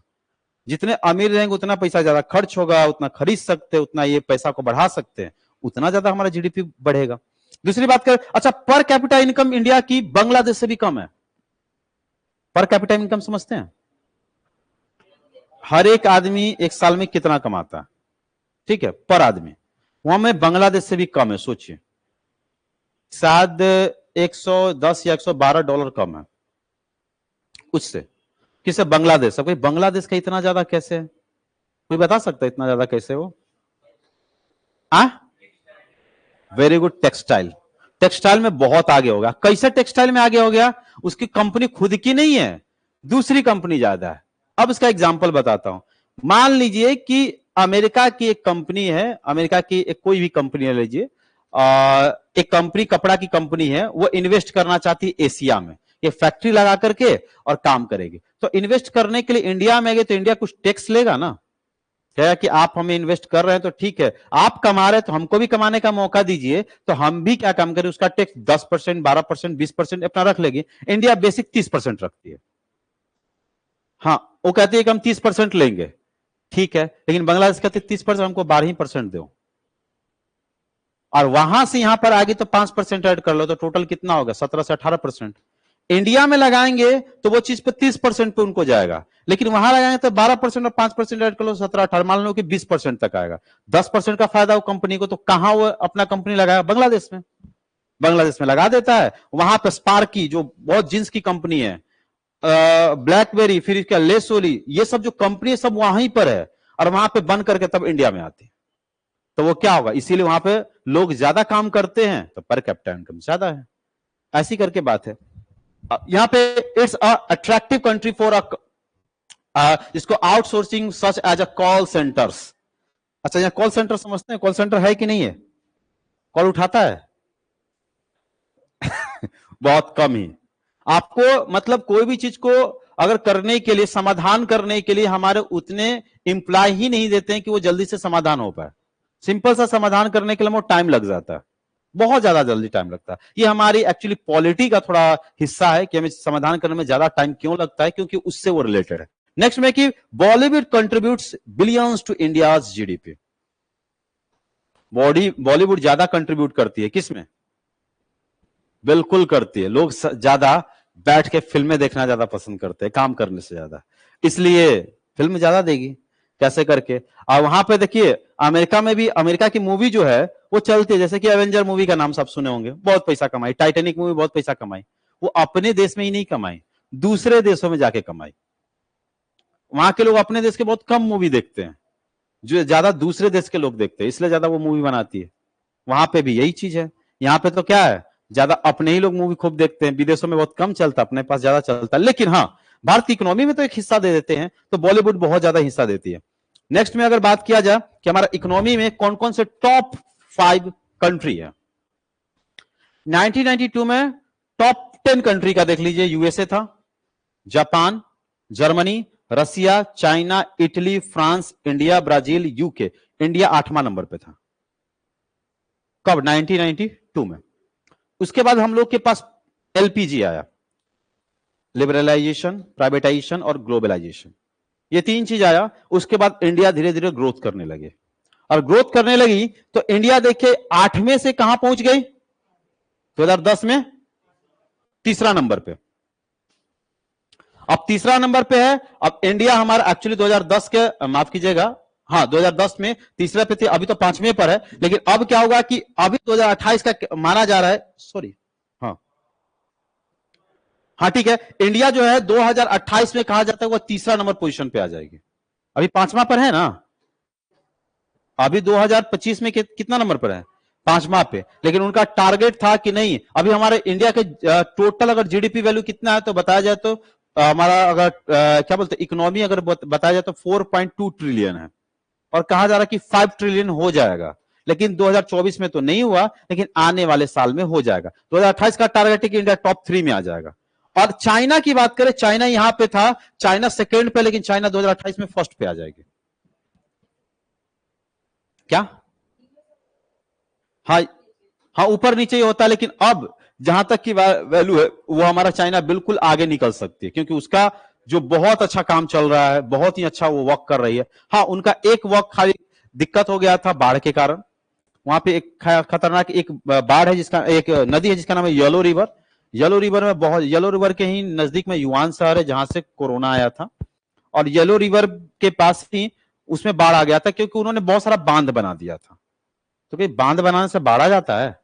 जितने अमीर रहेंगे उतना पैसा ज्यादा खर्च होगा, उतना खरीद सकते हैं, उतना ये पैसा को बढ़ा सकते हैं, उतना ज्यादा हमारा जीडीपी बढ़ेगा। दूसरी बात कर, अच्छा, पर कैपिटा इनकम इंडिया की बांग्लादेश से भी कम है। पर कैपिटा इनकम समझते हैं, हर एक आदमी एक साल में कितना कमाता है, ठीक है, पर आदमी, वहां में बांग्लादेश से भी कम है। सोचिए, शायद 110 या 112 डॉलर कम है उससे। किसे, बांग्लादेश। अब बांग्लादेश का इतना ज्यादा कैसे है, कोई बता सकता है इतना ज्यादा कैसे वो? Very good, textile. टेक्सटाइल में बहुत आगे हो गया। कैसे टेक्सटाइल में आगे हो गया? उसकी कंपनी खुद की नहीं है, दूसरी कंपनी ज्यादा है। अब इसका एग्जांपल बताता हूं। मान लीजिए कि अमेरिका की एक कंपनी है, अमेरिका की एक कोई भी कंपनी ले लीजिए, एक कंपनी, कपड़ा की कंपनी है, वो इन्वेस्ट करना चाहती है एशिया में, ये फैक्ट्री लगा करके और काम करेगी। तो इन्वेस्ट करने के लिए इंडिया में गए तो इंडिया कुछ टैक्स लेगा ना, क्या कि आप हमें इन्वेस्ट कर रहे हैं तो ठीक है, आप कमा रहे हैं तो हमको भी कमाने का मौका दीजिए, तो हम भी क्या काम करें, उसका टैक्स 10%, 12%, 20% अपना रख लेगी। इंडिया बेसिक 30% रखती है। हाँ, वो कहती है कि हम 30% लेंगे, ठीक है, लेकिन बांग्लादेश कहते 30% हमको 12% दो, और वहां से यहां पर आगे तो 5% ऐड कर लो, तो टोटल कितना होगा, 17 से 18%। इंडिया में लगाएंगे तो वो चीज पे 30% पे उनको जाएगा, लेकिन वहां लगाएंगे तो 12% और 5% ऐड कर लो, 17-18, मान लो कि 20% तक आएगा। 10% का फायदा वो कंपनी को, तो कहां वो अपना कंपनी लगाएगा, बांग्लादेश में। बांग्लादेश में लगा देता है, वहां पे स्पार्की जो बहुत जींस की कंपनी है, ब्लैकबेरी, फिर इसका लेसोली, ये सब जो कंपनी सब वहीं पर है, और वहां पे बन करके तब इंडिया में आती है। तो वो क्या होगा, इसीलिए वहां पे लोग ज्यादा काम करते हैं तो पर कैपिटा इनकम ज्यादा है। ऐसी करके बात है। यहां पे इट्स अट्रैक्टिव कंट्री फॉर इसको outsourcing such as a call centres. अच्छा, यहाँ कॉल सेंटर समझते हैं, कॉल सेंटर है कि नहीं है, कॉल उठाता है बहुत कम ही। आपको मतलब कोई भी चीज को अगर करने के लिए, समाधान करने के लिए हमारे उतने इंप्लॉय ही नहीं देते हैं कि वो जल्दी से समाधान हो पाए। सिंपल सा समाधान करने के लिए वो टाइम लग जाता है, बहुत ज्यादा जल्दी टाइम लगता है। ये हमारी एक्चुअली पॉलिटी का थोड़ा हिस्सा है कि हमें समाधान करने में ज्यादा टाइम क्यों लगता है, क्योंकि उससे वो रिलेटेड है। नेक्स्ट में कि Bollywood contributes billions to India's GDP. Bollywood ज्यादा कंट्रीब्यूट करती है किसमें, बिल्कुल करती है। लोग ज्यादा बैठ के फिल्में देखना ज्यादा पसंद करते हैं काम करने से ज्यादा, इसलिए फिल्म ज्यादा देगी कैसे करके। और वहां पे देखिए अमेरिका में भी, अमेरिका की मूवी जो है वो चलती है, जैसे कि एवेंजर मूवी का नाम सब सुने होंगे, बहुत पैसा कमाई। टाइटैनिक मूवी बहुत पैसा कमाई। वो अपने देश में ही नहीं कमाई, दूसरे देशों में जाके कमाई। वहां के लोग अपने देश के बहुत कम मूवी देखते हैं, जो ज्यादा दूसरे देश के लोग देखते हैं, इसलिए ज्यादा वो मूवी बनाती है। वहां पे भी यही चीज है। यहाँ पे तो क्या है, ज्यादा अपने ही लोग मूवी खूब देखते हैं, विदेशों में बहुत कम चलता, अपने पास ज्यादा चलता है। लेकिन हाँ, भारत की इकोनॉमी में तो एक हिस्सा दे देते हैं, तो बॉलीवुड बहुत ज्यादा हिस्सा देती है। नेक्स्ट में अगर बात किया जाए कि हमारा इकोनॉमी में कौन कौन से टॉप 5 कंट्री है, 1992 में टॉप 10 कंट्री का देख लीजिए। यूएसए था, Japan, Germany, Russia, China, Italy, France, India, Brazil, UK. India 8वां नंबर पे था, कब, 1992 में। उसके बाद हम लोग के पास एलपीजी आया, लिबरलाइजेशन, प्राइवेटाइजेशन और ग्लोबलाइजेशन, ये 3 चीज आया। उसके बाद इंडिया धीरे धीरे ग्रोथ करने लगे, और ग्रोथ करने लगी तो इंडिया देखिए 8वें से कहां पहुंच गई, 2010 में तीसरा नंबर पे। अब तीसरा नंबर पे है। अब इंडिया हमारा एक्चुअली 2010 के, माफ कीजिएगा, हाँ 2010 में तीसरे पे थे, अभी तो 5वें पर है। लेकिन अब क्या होगा कि अभी 2028 का माना जा रहा है, सॉरी, हाँ हाँ ठीक है, इंडिया जो है 2028 में कहा जाता है वो तीसरा नंबर पोजीशन पे आ जाएगी। अभी 5वां पर है ना, अभी 2025 में कितना नंबर पर है, 5वां पे। लेकिन उनका टारगेट था कि नहीं, अभी हमारे इंडिया के टोटल अगर जीडीपी वैल्यू कितना है तो बताया जाए तो हमारा अगर क्या बोलते इकोनॉमी अगर बताया जाए तो 4.2 ट्रिलियन है, और कहा जा रहा है कि 5 ट्रिलियन हो जाएगा। लेकिन 2024 में तो नहीं हुआ, लेकिन आने वाले साल में हो जाएगा। 2028 का टारगेट है कि इंडिया टॉप 3 में आ जाएगा। और चाइना की बात करें, चाइना यहां पे था, चाइना सेकेंड पे, लेकिन चाइना 2028 में फर्स्ट पे आ जाएगी। क्या, हाँ हाँ, ऊपर नीचे ही होता है, लेकिन अब जहां तक की वैल्यू है वो हमारा चाइना बिल्कुल आगे निकल सकती है, क्योंकि उसका जो बहुत अच्छा काम चल रहा है, बहुत ही अच्छा वो वर्क कर रही है। हाँ, उनका एक वर्क खाली दिक्कत हो गया था बाढ़ के कारण। वहां पे एक खतरनाक एक बाढ़ है, जिसका एक नदी है जिसका नाम है येलो रिवर। येलो रिवर में बहुत, येलो रिवर के ही नजदीक में युआन शहर है जहां से कोरोना आया था, और येलो रिवर के पास ही उसमें बाढ़ आ गया था, क्योंकि उन्होंने बहुत सारा बांध बना दिया था। तो क्या बांध बनाने से बाढ़ आ जाता है,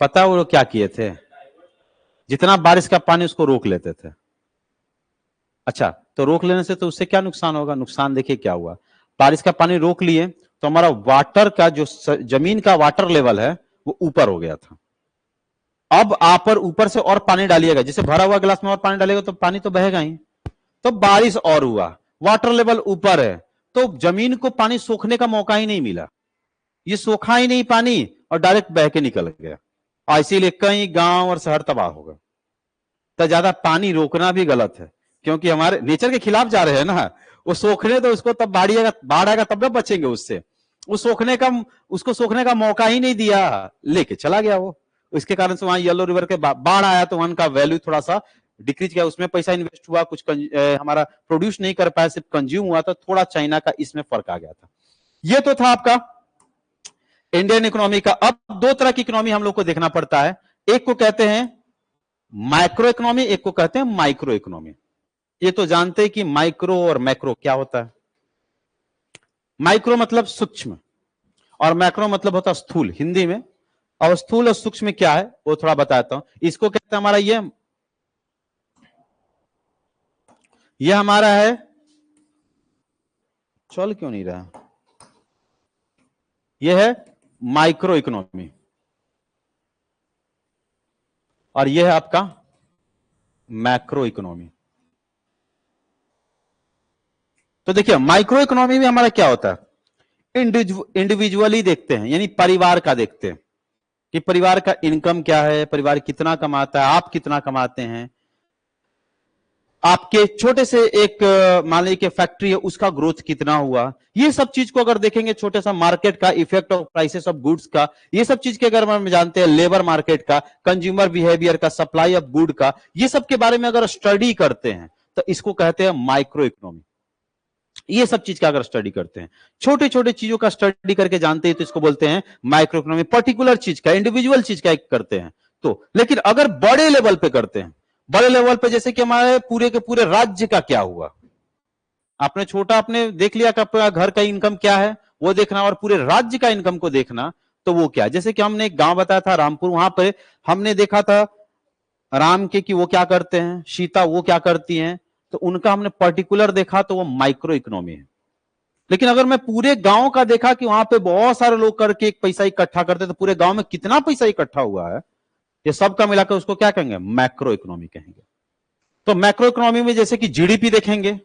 पता है वो लोग क्या किए थे, जितना बारिश का पानी उसको रोक लेते थे। अच्छा, तो रोक लेने से तो उससे क्या नुकसान होगा, नुकसान देखिए क्या हुआ, बारिश का पानी रोक लिए तो हमारा वाटर का जो जमीन का वाटर लेवल है वो ऊपर हो गया था। अब आप पर ऊपर से और पानी डालिएगा, जैसे भरा हुआ गिलास में और पानी डालिएगा तो पानी तो बहेगा ही, तो बारिश और हुआ, वाटर लेवल ऊपर है, तो जमीन को पानी सोखने का मौका ही नहीं मिला, ये सोखा ही नहीं पानी, और डायरेक्ट बह के निकल गया, और इसीलिए कई गांव और शहर तबाह हो गए। तो ज्यादा पानी रोकना भी गलत है, क्योंकि हमारे नेचर के खिलाफ जा रहे हैं ना। वो सोखने तो उसको तब बाढ़ आएगा तब ना बचेंगे उससे। उसको सोखने का मौका ही नहीं दिया, लेके चला गया वो। इसके कारण से वहां येलो रिवर के बाढ़ आया तो वहां का वैल्यू थोड़ा सा डिक्रीज किया, उसमें पैसा इन्वेस्ट हुआ, कुछ हमारा प्रोड्यूस नहीं कर पाया, सिर्फ कंज्यूम हुआ, तो थोड़ा चाइना का इसमें फर्क आ गया था। ये तो था आपका इंडियन इकोनॉमी का। अब दो तरह की इकोनॉमी हम लोग को देखना पड़ता है, एक को कहते हैं माइक्रो इकोनॉमी, एक को कहते हैं माइक्रो इकोनॉमी। ये तो जानते हैं कि माइक्रो और मैक्रो क्या होता है। माइक्रो मतलब सूक्ष्म और मैक्रो मतलब होता है स्थूल हिंदी में। और स्थूल और सूक्ष्म क्या है वो थोड़ा बताता हूं। इसको कहते हैं हमारा ये हमारा है, चल क्यों नहीं रहा, ये है माइक्रो इकोनॉमी और ये है आपका मैक्रो इकोनॉमी। तो देखिए माइक्रो इकोनॉमी में हमारा क्या होता है, इंडिविजुअली देखते हैं, यानी परिवार का देखते हैं कि परिवार का इनकम क्या है, परिवार कितना कमाता है, आप कितना कमाते हैं, आपके छोटे से एक मान लीजिए कि फैक्ट्री है उसका ग्रोथ कितना हुआ। ये सब चीज को अगर देखेंगे, छोटे सा मार्केट का, effect of prices of goods का, ये सब चीज के अगर हम जानते हैं, लेबर मार्केट का, कंज्यूमर बिहेवियर का, सप्लाई ऑफ गुड का, ये सब के बारे में अगर स्टडी करते हैं तो इसको कहते हैं माइक्रो इकोनॉमी। ये सब चीज का अगर स्टडी करते हैं, छोटे छोटे चीजों का स्टडी करके जानते हैं तो इसको बोलते हैं माइक्रो इकोनॉमी। पर्टिकुलर चीज का, इंडिविजुअल चीज का एक करते हैं तो। लेकिन अगर बड़े लेवल पे करते हैं, बड़े लेवल पे जैसे कि हमारे पूरे के पूरे राज्य का क्या हुआ, आपने छोटा आपने देख लिया कि आपका घर का इनकम क्या है वो देखना, और पूरे राज्य का इनकम को देखना तो वो क्या है। जैसे कि हमने एक गांव बताया था रामपुर, वहां पे हमने देखा था राम के कि वो क्या करते हैं, सीता वो क्या करती हैं, तो उनका हमने पर्टिकुलर देखा तो वो माइक्रो इकोनॉमी है। लेकिन अगर मैं पूरे गांव का देखा कि वहां पे बहुत सारे लोग करके एक पैसा इकट्ठा करते, तो पूरे गांव में कितना पैसा इकट्ठा हुआ है, ये सबका मिलाकर उसको क्या कहेंगे, मैक्रो इकोनॉमी कहेंगे। तो मैक्रो इकोनॉमी में जैसे कि जीडीपी देखेंगे,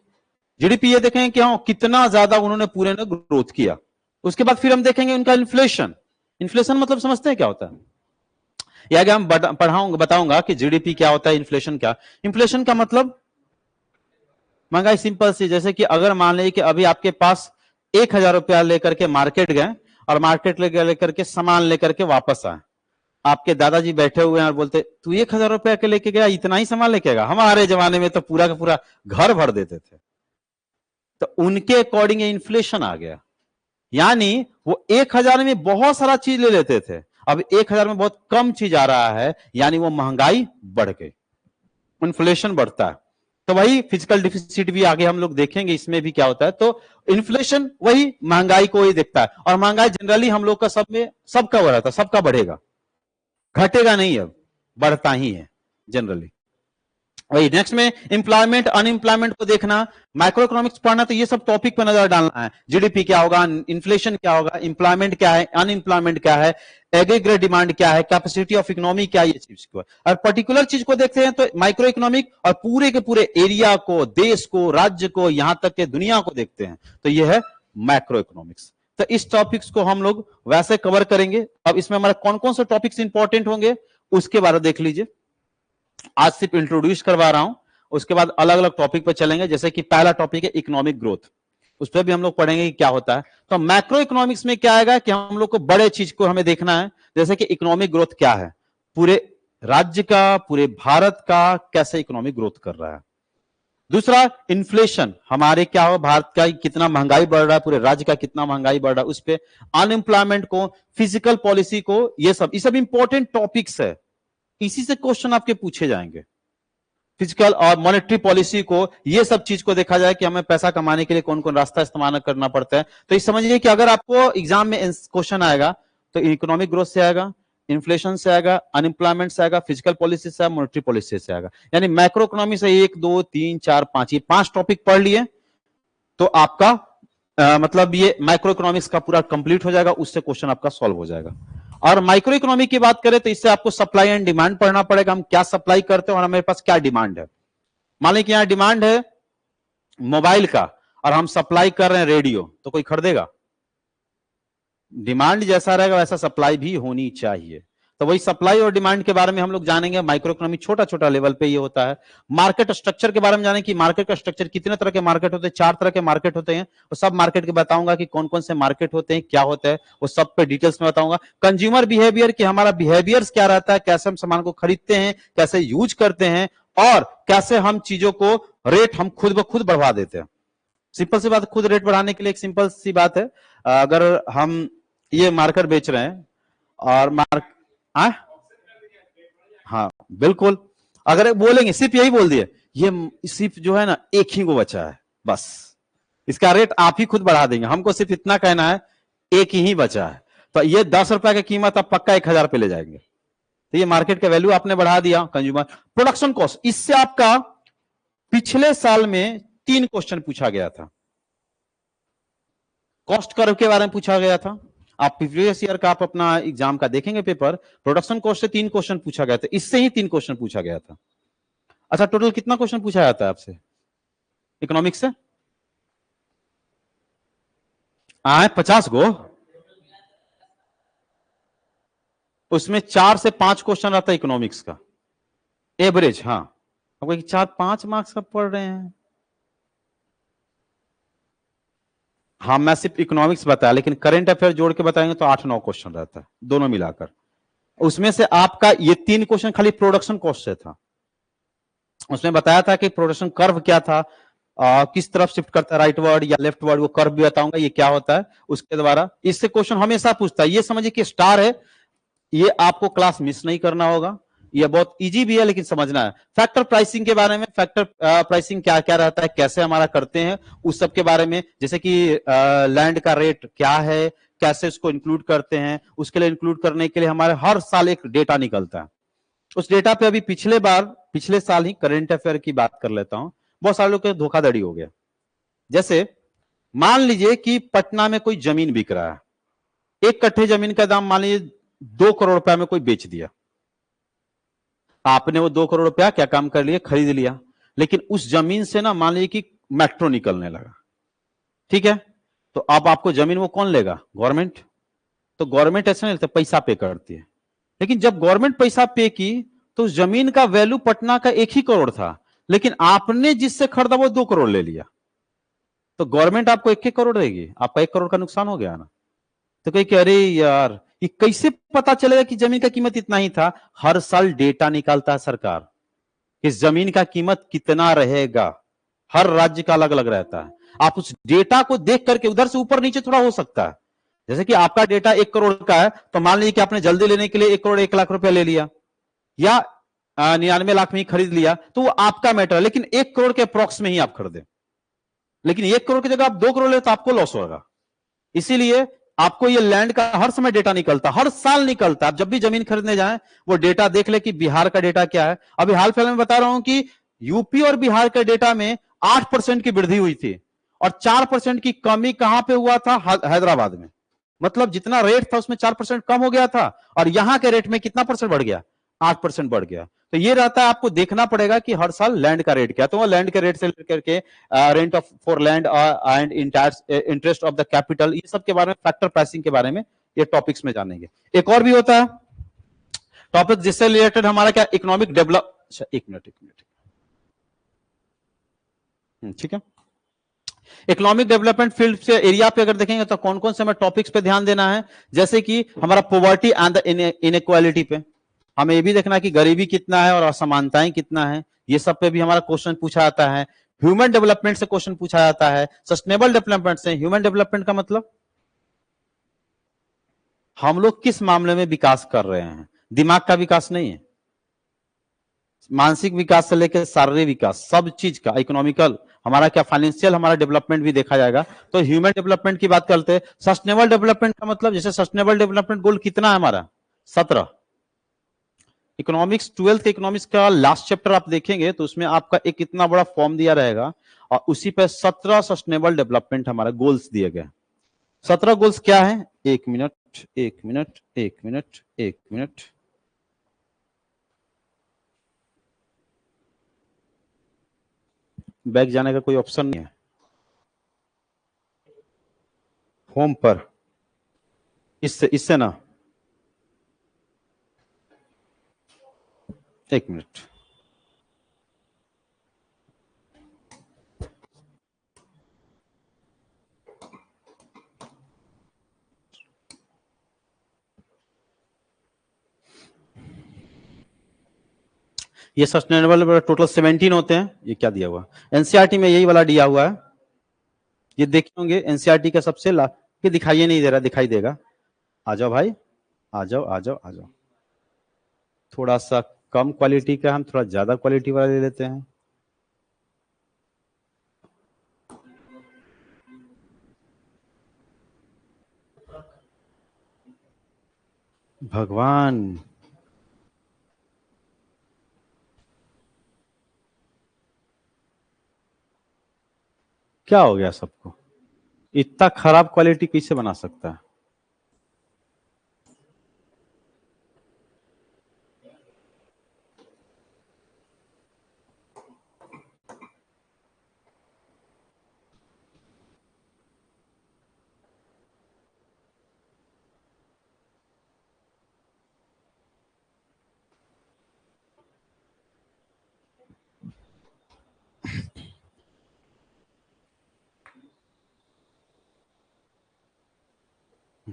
जीडीपी ये देखेंगे कि हाँ कितना ज्यादा उन्होंने पूरे ने ग्रोथ किया। उसके बाद फिर हम देखेंगे उनका इन्फ्लेशन। इन्फ्लेशन मतलब समझते हैं क्या होता है, या आगे हम बताऊंगा कि जीडीपी क्या होता है, इन्फ्लेशन क्या। इन्फ्लेशन का मतलब महंगाई, सिंपल सी, जैसे कि अगर मान लीजिए कि अभी आपके पास 1,000 रुपया लेकर के मार्केट गए और मार्केट लेकर के सामान लेकर के वापस आए, आपके दादाजी बैठे हुए हैं और बोलते तू 1,000 रुपया के लेके गया, इतना ही सामान लेके गया। हमारे जमाने में तो पूरा का पूरा घर भर देते थे। तो उनके अकॉर्डिंग इन्फ्लेशन आ गया, यानी वो 1,000 में बहुत सारा चीज ले लेते थे, अब 1,000 में बहुत कम चीज आ रहा है, यानी वो महंगाई बढ़ गई, इन्फ्लेशन बढ़ता है। तो वही फिजिकल डिफिसिट भी आगे हम लोग देखेंगे, इसमें भी क्या होता है। तो इन्फ्लेशन वही महंगाई को ही देखता है, और महंगाई जनरली हम लोग का सब में सबका बढ़ा था, सबका बढ़ेगा, घटेगा नहीं, अब बढ़ता ही है जनरली। वही नेक्स्ट में एम्प्लॉयमेंट अनएम्प्लॉयमेंट को देखना, माइक्रो इकोनॉमिक्स पढ़ना तो ये सब टॉपिक पर नजर डालना है। जीडीपी क्या होगा, इन्फ्लेशन क्या होगा, एम्प्लॉयमेंट क्या है, अनएम्प्लॉयमेंट क्या है, एग्रीगेट डिमांड क्या है, कैपेसिटी ऑफ इकोनॉमी क्या है, ये चीज को। और पर्टिकुलर चीज को देखते हैं तो माइक्रो इकोनॉमिक, और पूरे के पूरे एरिया को, देश को, राज्य को, यहां तक के दुनिया को देखते हैं तो यह है मैक्रो इकोनॉमिक्स। तो इस टॉपिक्स को हम लोग वैसे कवर करेंगे। अब इसमें हमारे कौन कौन से टॉपिक्स इंपॉर्टेंट होंगे उसके बारे में देख लीजिए। आज सिर्फ इंट्रोड्यूस करवा रहा हूं, उसके बाद अलग अलग टॉपिक पर चलेंगे। जैसे कि पहला टॉपिक है इकोनॉमिक ग्रोथ, उस पर भी हम लोग पढ़ेंगे कि क्या होता है। तो मैक्रो इकोनॉमिक्स में क्या आएगा कि हम लोग को बड़े चीज को हमें देखना है, जैसे कि इकोनॉमिक ग्रोथ क्या है, पूरे राज्य का, पूरे भारत का कैसे इकोनॉमिक ग्रोथ कर रहा है। दूसरा इन्फ्लेशन, हमारे क्या हो, भारत का कितना महंगाई बढ़ रहा है, पूरे राज्य का कितना महंगाई बढ़ रहा है, उस पर अनएम्प्लॉयमेंट को, फिजिकल पॉलिसी को, ये सब इंपॉर्टेंट टॉपिक्स है, इसी से क्वेश्चन आपके पूछे जाएंगे। फिजिकल और मॉनेटरी पॉलिसी को, ये सब चीज को देखा जाए कि हमें पैसा कमाने के लिए कौन कौन रास्ता इस्तेमाल करना पड़ता है। तो ये समझिए कि अगर आपको एग्जाम में क्वेश्चन आएगा तो इकोनॉमिक ग्रोथ से आएगा, इन्फ्लेशन से आएगा, अनएम्प्लॉयमेंट से आएगा, फिजिकल पॉलिसी से आएगा, मॉनेटरी पॉलिसी से आएगा। यानी मैक्रो इकोनॉमी से 1 2 3 4 5, ये 5 टॉपिक पढ़ लिए तो आपका मतलब ये माइक्रो इकोनॉमिक्स का पूरा कंप्लीट हो जाएगा, उससे क्वेश्चन आपका सॉल्व हो जाएगा। और माइक्रो इकोनॉमी की बात करें तो इससे आपको सप्लाई एंड डिमांड पढ़ना पड़ेगा, हम क्या सप्लाई करते हैं और हमारे पास क्या डिमांड है। मान लीजिए कि यहां डिमांड है मोबाइल का और हम सप्लाई कर रहे हैं रेडियो, तो कोई खरीदेगा? डिमांड जैसा रहेगा वैसा सप्लाई भी होनी चाहिए। तो वही सप्लाई और डिमांड के बारे में हम लोग जानेंगे। माइक्रो इकोनॉमी छोटा छोटा लेवल पे ये होता है। मार्केट स्ट्रक्चर के बारे में जानेंगे कि मार्केट का स्ट्रक्चर, कितने तरह के मार्केट होते हैं, 4 तरह के मार्केट होते हैं। वो सब मार्केट के बताऊंगा कि कौन कौन से मार्केट होते हैं, क्या होता है, वो सब पे डिटेल्स में बताऊंगा। कंज्यूमर बिहेवियर कि हमारा बिहेवियर क्या रहता है, कैसे हम सामान को खरीदते हैं, कैसे यूज करते हैं, और कैसे हम चीजों को रेट हम खुद ब खुद बढ़वा देते हैं। सिंपल सी बात, खुद रेट बढ़ाने के लिए एक सिंपल सी बात है, अगर हम ये मार्कर बेच रहे हैं और हाँ बिल्कुल, अगर बोलेंगे सिर्फ यही बोल दिए, ये सिर्फ जो है ना एक ही को बचा है, बस इसका रेट आप ही खुद बढ़ा देंगे, हमको सिर्फ इतना कहना है एक ही बचा है, तो ये 10 रुपए की कीमत आप पक्का 1000 पे ले जाएंगे। तो ये मार्केट का वैल्यू आपने बढ़ा दिया। कंज्यूमर प्रोडक्शन कॉस्ट, इससे आपका पिछले साल में 3 क्वेश्चन पूछा गया था। कॉस्ट कर्व के बारे में पूछा गया था, आप प्रीवियस ईयर का आप अपना एग्जाम का देखेंगे पेपर, प्रोडक्शन कॉस्ट से 3 क्वेश्चन पूछा गया था, इससे ही 3 क्वेश्चन पूछा गया था। अच्छा, टोटल कितना क्वेश्चन पूछा जाता है आपसे इकोनॉमिक्स से? 50 गो, उसमें 4 से 5 क्वेश्चन रहता है इकोनॉमिक्स का एवरेज। हाँ, आपको 4-5 मार्क्स का पढ़ रहे हैं। हाँ, मैं सिर्फ इकोनॉमिक्स बताया, लेकिन करंट अफेयर जोड़ के बताएंगे तो 8-9 क्वेश्चन रहता है दोनों मिलाकर। उसमें से आपका ये 3 क्वेश्चन खाली प्रोडक्शन कॉस्ट से था। उसमें बताया था कि प्रोडक्शन कर्व क्या था, किस तरफ शिफ्ट करता है, राइट वर्ड या लेफ्ट वर्ड, वो कर्व भी बताऊंगा ये क्या होता है उसके द्वारा। इससे क्वेश्चन हमेशा पूछता है, ये समझिए कि स्टार है, ये आपको क्लास मिस नहीं करना होगा, ये बहुत इजी भी है लेकिन समझना है। फैक्टर प्राइसिंग के बारे में, फैक्टर प्राइसिंग क्या क्या रहता है, कैसे हमारा करते हैं, उस सब के बारे में, जैसे कि लैंड का रेट क्या है, कैसे इसको इंक्लूड करते हैं, उसके लिए इंक्लूड करने के लिए हमारे हर साल एक डेटा निकलता है। उस डेटा पे अभी पिछले साल ही करंट अफेयर की बात कर लेता हूं। बहुत सारे लोग के धोखाधड़ी हो गया। जैसे मान लीजिए कि पटना में कोई जमीन बिक रहा है, 1 कट्ठे जमीन का दाम मान लीजिए 2 करोड़ रुपया में कोई बेच दिया, आपने वो 2 करोड़ रुपया क्या काम कर लिया, खरीद लिया, लेकिन उस जमीन से ना मान लीजिए कि मेट्रो निकलने लगा, ठीक है, तो अब आपको जमीन वो कौन लेगा, गवर्नमेंट। तो गवर्नमेंट ऐसा नहीं लगता, पैसा पे करती है, लेकिन जब गवर्नमेंट पैसा पे की तो उस जमीन का वैल्यू पटना का 1 ही करोड़ था, लेकिन आपने जिससे खरीदा वो 2 करोड़ ले लिया, तो गवर्नमेंट आपको 1 करोड़ देगी, आपका 1 करोड़ का नुकसान हो गया ना। तो कहीं कि अरे यार, ये कैसे पता चलेगा कि जमीन का कीमत इतना ही था। हर साल डेटा निकालता है सरकार, इस जमीन का कीमत कितना रहेगा, हर राज्य का अलग अलग रहता है। आप उस डेटा को देख करके उधर से ऊपर नीचे थोड़ा हो सकता है, जैसे कि आपका डेटा 1 करोड़ का है, तो मान लीजिए कि आपने जल्दी लेने के लिए 1 करोड़ 1 लाख रुपया ले लिया, या 99 लाख में ही खरीद लिया, तो वो आपका मैटर है, लेकिन 1 करोड़ के अप्रोक्स में ही आप खरीदे। लेकिन 1 करोड़ की जगह आप 2 करोड़ ले तो आपको लॉस होगा। इसीलिए आपको ये लैंड का हर समय डेटा निकलता, हर साल निकलता। आप जब भी जमीन खरीदने जाएं वो डेटा देख ले कि बिहार का डेटा क्या है। अभी हाल फिलहाल में बता रहा हूं कि यूपी और बिहार के डेटा में 8% की वृद्धि हुई थी, और 4% की कमी कहां पे हुआ था, हैदराबाद में। मतलब जितना रेट था उसमें 4% कम हो गया था, और यहां के रेट में कितना परसेंट बढ़ गया, 8% बढ़ गया। तो ये रहता है, आपको देखना पड़ेगा कि हर साल लैंड का रेट क्या, तो वो लैंड के रेट से लेकर के rent of for land and interest of the capital, ये सब के बारे में, फैक्टर प्राइसिंग के बारे में ये टॉपिक्स में जानेंगे। एक और भी होता है टॉपिक जिससे रिलेटेड हमारा क्या, इकोनॉमिक डेवलप, एक मिनट ठीक है। इकोनॉमिक डेवलपमेंट फील्ड से एरिया पे अगर देखेंगे तो कौन कौन से हमें टॉपिक्स पे ध्यान देना है, जैसे कि हमारा पॉवर्टी एंड द इनइक्वालिटी पे हमें ये भी देखना है कि गरीबी कितना है और असमानताएं कितना है, ये सब पे भी हमारा क्वेश्चन पूछा जाता है। ह्यूमन डेवलपमेंट से क्वेश्चन पूछा जाता है, सस्टेनेबल डेवलपमेंट से। ह्यूमन डेवलपमेंट का मतलब हम लोग किस मामले में विकास कर रहे हैं, दिमाग का विकास नहीं है, मानसिक विकास से लेकर शारीरिक विकास, सब चीज का इकोनॉमिकल, हमारा क्या फाइनेंशियल हमारा डेवलपमेंट भी देखा जाएगा। तो ह्यूमन डेवलपमेंट की बात करते हैं। सस्टेनेबल डेवलपमेंट का मतलब, जैसे सस्टेनेबल डेवलपमेंट गोल कितना है हमारा, 17। इकोनॉमिक्स 12th इकोनॉमिक्स का लास्ट चैप्टर आप देखेंगे तो उसमें आपका एक इतना बड़ा फॉर्म दिया रहेगा, और उसी पे 17 सस्टेनेबल डेवलपमेंट हमारा गोल्स दिए गए। 17 गोल्स क्या है, एक मिनट, बैक जाने का कोई ऑप्शन नहीं है, होम पर इससे इससे ना, एक मिनट, ये सस्टेनेबल टोटल 17 होते हैं। ये क्या दिया हुआ एनसीईआरटी में, यही वाला दिया हुआ है। ये देखे होंगे एनसीईआरटी का सबसे ये दिखाई नहीं दे रहा, दिखाई देगा। आ जाओ भाई, आ जाओ आ जाओ आ जाओ। थोड़ा सा कम क्वालिटी का हम थोड़ा ज्यादा क्वालिटी वाला ले लेते हैं। भगवान, क्या हो गया सबको? इतना खराब क्वालिटी कैसे बना सकता है?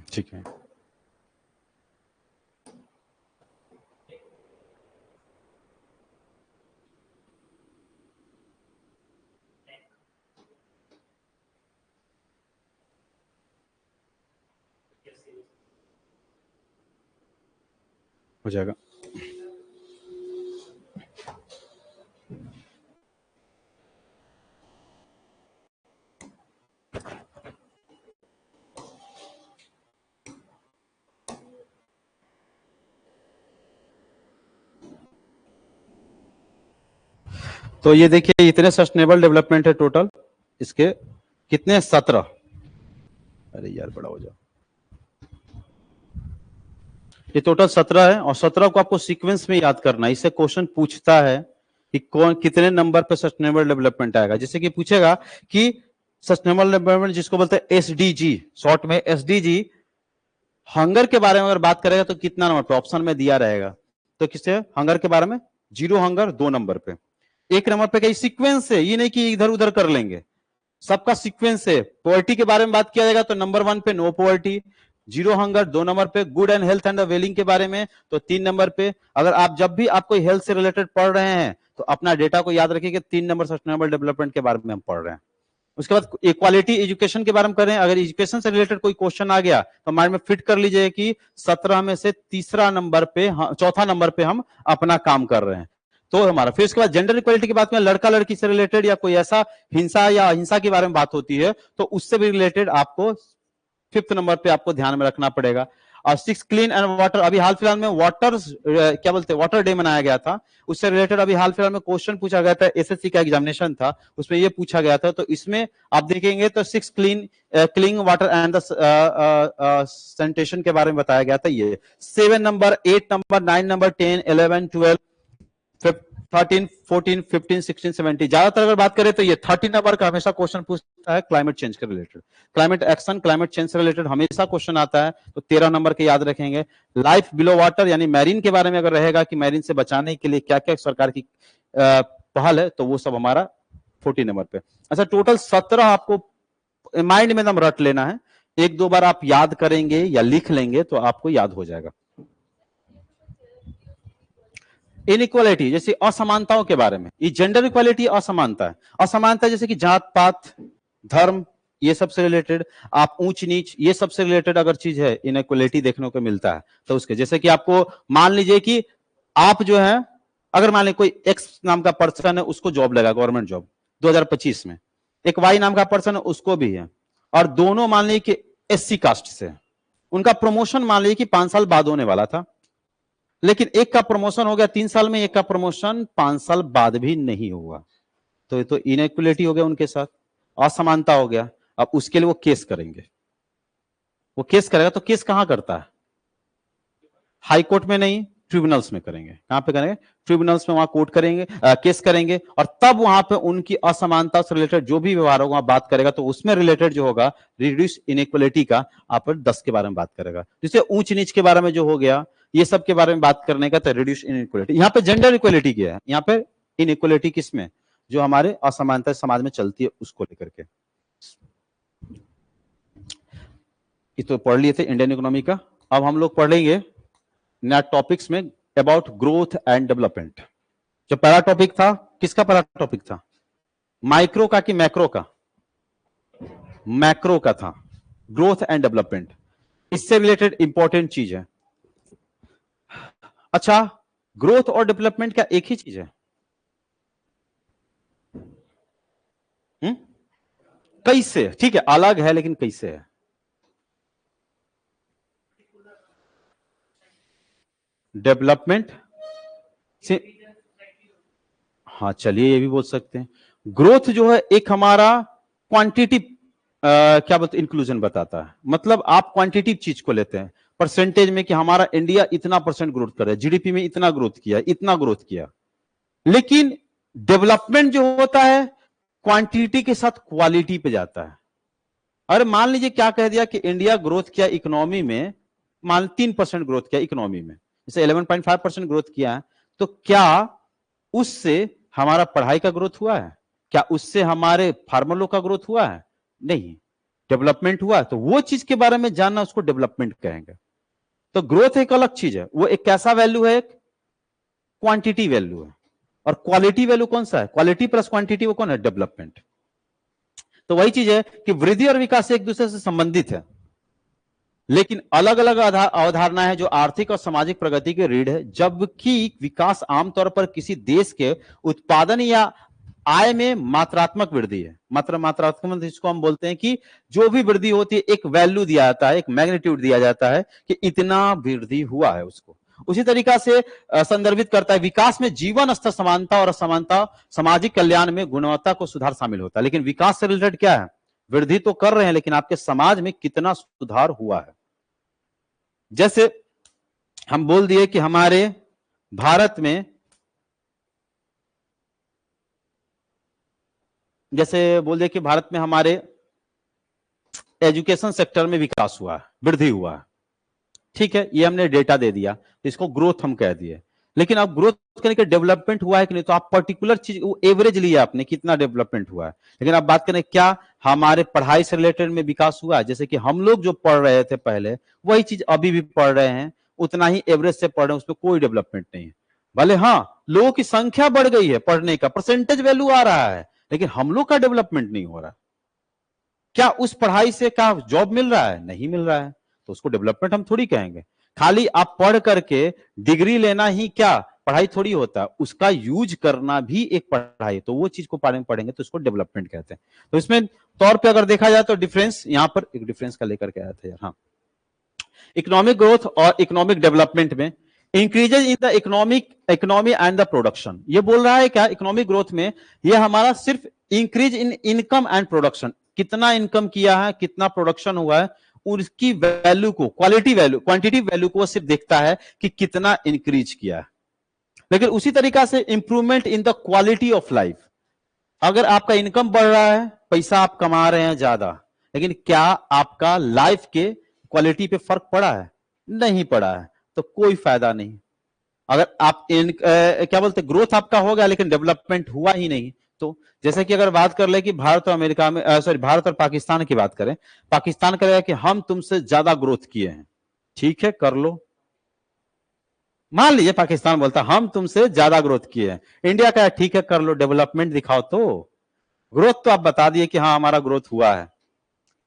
ठीक है, हो जाएगा। तो ये देखिए, इतने सस्टेनेबल डेवलपमेंट है टोटल, इसके कितने? 17। अरे यार, बड़ा हो जाओ। ये टोटल 17 है, और 17 को आपको सीक्वेंस में याद करना है। इससे क्वेश्चन पूछता है कि कौन कितने नंबर पे सस्टेनेबल डेवलपमेंट आएगा। जैसे कि पूछेगा कि सस्टेनेबल डेवलपमेंट जिसको बोलते हैं एसडीजी, शॉर्ट में एसडीजी, हंगर के बारे में अगर बात करेगा तो कितना नंबर पे? ऑप्शन में दिया रहेगा। तो किससे हंगर के बारे में? 0 हंगर 2 नंबर पे, 1 नंबर पे। कहीं सीक्वेंस है, ये नहीं कि इधर उधर कर लेंगे, सबका सीक्वेंस है। पॉवर्टी के बारे में बात किया जाएगा तो नंबर 1 पे नो पॉवर्टी, 0 हंगर 2 नंबर पे, गुड एंड हेल्थ एंड वेलिंग के बारे में तो 3 नंबर पे। अगर आप जब भी आप कोई हेल्थ से रिलेटेड पढ़ रहे हैं तो अपना डेटा को याद रखिए कि 3 नंबर सस्टेनेबल डेवलपमेंट के बारे में हम पढ़ रहे हैं। उसके बाद इक्वालिटी एजुकेशन के बारे में करें। अगर एजुकेशन से रिलेटेड कोई क्वेश्चन आ गया तो माइंड में फिट कर लीजिए कि 17 में से तीसरा नंबर पे, चौथा नंबर पे हम अपना काम कर रहे हैं, तो हमारा। फिर उसके बाद जेंडर इक्वालिटी की बात में लड़का लड़की से रिलेटेड या कोई ऐसा हिंसा या अहिंसा के बारे में बात होती है तो उससे भी रिलेटेड आपको 5th नंबर पे आपको ध्यान में रखना पड़ेगा। और 6 क्लीन एंड वाटर, अभी हाल फिलहाल में वाटर क्या बोलते हैं, वाटर डे मनाया गया था, उससे रिलेटेड अभी हाल फिलहाल में क्वेश्चन पूछा गया था। एसएससी का एग्जामिनेशन था, उसमें ये पूछा गया था। तो इसमें आप देखेंगे तो 6 क्लीन वाटर एंड सैनिटेशन के बारे में बताया गया था। ये 7 नंबर, 8 नंबर, 9 नंबर, 10, 11, 12, 13, 14, 15, 16, 17, ज्यादातर अगर बात करें तो ये 13 नंबर का हमेशा क्वेश्चन पूछता है क्लाइमेट चेंज के related. Climate action, climate change से रिलेटेड हमेशा क्वेश्चन आता है, तो 13 नंबर के याद रखेंगे। लाइफ बिलो वाटर यानी मैरीन के बारे में अगर रहेगा कि मैरीन से बचाने के लिए क्या क्या सरकार की पहल है, तो वो सब हमारा 14 नंबर पे। अच्छा, टोटल 17 आपको माइंड में एकदम रट लेना है। 1-2 बार आप याद करेंगे या लिख लेंगे तो आपको याद हो जाएगा। इनइक्वालिटी जैसे असमानताओं के बारे में, ये जेंडर इक्वालिटी असमानता है। असमानता जैसे कि जात पात, धर्म, ये सबसे रिलेटेड, आप ऊंच नीच, ये सबसे रिलेटेड अगर चीज है, इनइक्वालिटी देखने को मिलता है। तो उसके जैसे कि आपको मान लीजिए कि आप जो है, अगर मान लीजिए कोई एक्स नाम का पर्सन है, उसको जॉब लगा, गवर्नमेंट जॉब 2025 में, एक वाई नाम का पर्सन है, उसको भी है, और दोनों मान लीजिए कि एससी कास्ट से, उनका प्रमोशन मान लीजिए कि 5 साल बाद होने वाला था, लेकिन एक का प्रमोशन हो गया 3 साल में, एक का प्रमोशन 5 साल बाद भी नहीं हुआ। तो ये तो इनइक्वलिटी हो गया उनके साथ, असमानता हो गया। अब उसके लिए वो केस करेंगे। वो केस करेगा तो केस कहां करता है? हाई कोर्ट में नहीं, ट्रिब्यूनल्स में करेंगे। कहां पे करेंगे? ट्रिब्यूनल्स में, वहां कोर्ट करेंगे, केस करेंगे, और तब वहां पे उनकी असमानता से रिलेटेड जो भी व्यवहार होगा बात करेगा। तो उसमें रिलेटेड जो होगा रिड्यूस इनइक्वालिटी का, आप 10 के बारे में बात करेगा। जैसे ऊंच नीच के बारे में जो हो गया, ये सब के बारे में बात करने का, तो रिड्यूस इनइक्वालिटी। यहाँ पे जेंडर इक्वालिटी क्या है, यहाँ पे इनइक्वालिटी किसमें, जो हमारे असमानता समाज में चलती है उसको लेकर के। ये तो पढ़ लिए थे इंडियन इकोनॉमी का। अब हम लोग पढ़ेंगे नया टॉपिक्स में अबाउट ग्रोथ एंड डेवलपमेंट। जो पहला टॉपिक था, किसका पहला टॉपिक था? माइक्रो का कि मैक्रो का? मैक्रो का था, ग्रोथ एंड डेवलपमेंट। इससे रिलेटेड इंपॉर्टेंट चीज है। अच्छा, ग्रोथ और डेवलपमेंट क्या एक ही चीज है? कैसे? ठीक है, अलग है, लेकिन कैसे है? डेवलपमेंट से, हाँ चलिए ये भी बोल सकते हैं। ग्रोथ जो है एक हमारा क्वांटिटिव क्या बोलते इंक्लूजन बताता है। मतलब आप क्वांटिटिव चीज को लेते हैं परसेंटेज में, कि हमारा इंडिया इतना परसेंट ग्रोथ कर रहा है, जीडीपी में इतना ग्रोथ किया, इतना ग्रोथ किया। लेकिन डेवलपमेंट जो होता है क्वांटिटी के साथ क्वालिटी पे जाता है। अरे मान लीजिए क्या कह दिया कि इंडिया ग्रोथ किया इकोनॉमी में, मान 3% ग्रोथ किया इकोनॉमी में, जैसे 11.5% ग्रोथ किया है, तो क्या उससे हमारा पढ़ाई का ग्रोथ हुआ है? क्या उससे हमारे फार्मर लोग का ग्रोथ हुआ है? नहीं। डेवलपमेंट हुआ है। तो वो चीज के बारे में जानना, उसको डेवलपमेंट कहेंगे। तो ग्रोथ एक अलग चीज है, वो एक कैसा वैल्यू है? एक क्वांटिटी वैल्यू है। और क्वालिटी वैल्यू कौन सा है? क्वालिटी प्लस क्वांटिटी, वो कौन है? डेवलपमेंट। तो वही चीज है कि वृद्धि और विकास एक दूसरे से संबंधित है, लेकिन अलग अलग अवधारणा है जो आर्थिक और सामाजिक प्रगति की रीढ़ है। जबकि विकास आमतौर पर किसी देश के उत्पादन या आय में मात्रात्मक वृद्धि है। मात्रात्मक इसको हम बोलते हैं कि जो भी वृद्धि होती है एक वैल्यू दिया जाता है, एक मैग्नीट्यूड दिया जाता है कि इतना वृद्धि हुआ है उसको। उसी तरीका से संदर्भित करता है। विकास में जीवन स्तर समानता और असमानता, सामाजिक कल्याण में गुणवत्ता को सुधार शामिल होता है। लेकिन विकास से रिलेटेड क्या है? वृद्धि तो कर रहे हैं, लेकिन आपके समाज में कितना सुधार हुआ है। जैसे हम बोल दिए कि हमारे भारत में, जैसे बोल दिए कि भारत में हमारे एजुकेशन सेक्टर में विकास हुआ है, वृद्धि हुआ है। ठीक है, ये हमने डेटा दे दिया, तो इसको ग्रोथ हम कह दिए। लेकिन अब ग्रोथ करने के डेवलपमेंट हुआ है कि नहीं, तो आप पर्टिकुलर चीज वो एवरेज लिया आपने, कितना डेवलपमेंट हुआ है। लेकिन आप बात करें क्या हमारे पढ़ाई से रिलेटेड में विकास हुआ है? जैसे कि हम लोग जो पढ़ रहे थे पहले, वही चीज अभी भी पढ़ रहे हैं, उतना ही एवरेज से पढ़ रहे हैं, उसमें कोई डेवलपमेंट नहीं है। भले हाँ लोगों की संख्या बढ़ गई है, पढ़ने का परसेंटेज वैल्यू आ रहा है, लेकिन हम लोग का डेवलपमेंट नहीं हो रहा। क्या उस पढ़ाई से क्या जॉब मिल रहा है? नहीं मिल रहा है, तो उसको डेवलपमेंट हम थोड़ी कहेंगे। खाली आप पढ़ करके डिग्री लेना ही क्या पढ़ाई थोड़ी होता है, उसका यूज करना भी एक पढ़ाई। तो वो चीज को पढ़ेंगे तो उसको डेवलपमेंट कहते हैं। तो इसमें तौर पे अगर देखा जाए तो डिफरेंस, यहां पर एक डिफरेंस का लेकर के आया था यार। हाँ, इकोनॉमिक ग्रोथ और इकोनॉमिक डेवलपमेंट में increases in the economy and the production. ये बोल रहा है क्या इकोनॉमिक ग्रोथ में? ये हमारा सिर्फ increase in income and production, कितना इनकम किया है, कितना प्रोडक्शन हुआ है, उसकी वैल्यू को, क्वालिटी वैल्यू, क्वांटिटी वैल्यू को सिर्फ देखता है कि कितना इंक्रीज किया है। लेकिन उसी तरीका से improvement in the quality of life, अगर आपका इनकम बढ़ रहा है, पैसा आप कमा रहे हैं ज्यादा, लेकिन क्या आपका लाइफ के क्वालिटी पे फर्क पड़ा है? नहीं पड़ा है, तो कोई फायदा नहीं। अगर आप क्या बोलते ग्रोथ आपका हो गया लेकिन डेवलपमेंट हुआ ही नहीं, तो जैसे कि अगर बात कर ले कि भारत और अमेरिका में, सॉरी भारत और पाकिस्तान की बात करें, पाकिस्तान करेगा कि हम तुमसे ज्यादा ग्रोथ किए हैं, ठीक है कर लो। मान लीजिए पाकिस्तान बोलता हम तुमसे ज्यादा ग्रोथ किए हैं, इंडिया का ठीक है कर लो, डेवलपमेंट दिखाओ। तो ग्रोथ तो आप बता दिए कि हाँ हमारा ग्रोथ हुआ है,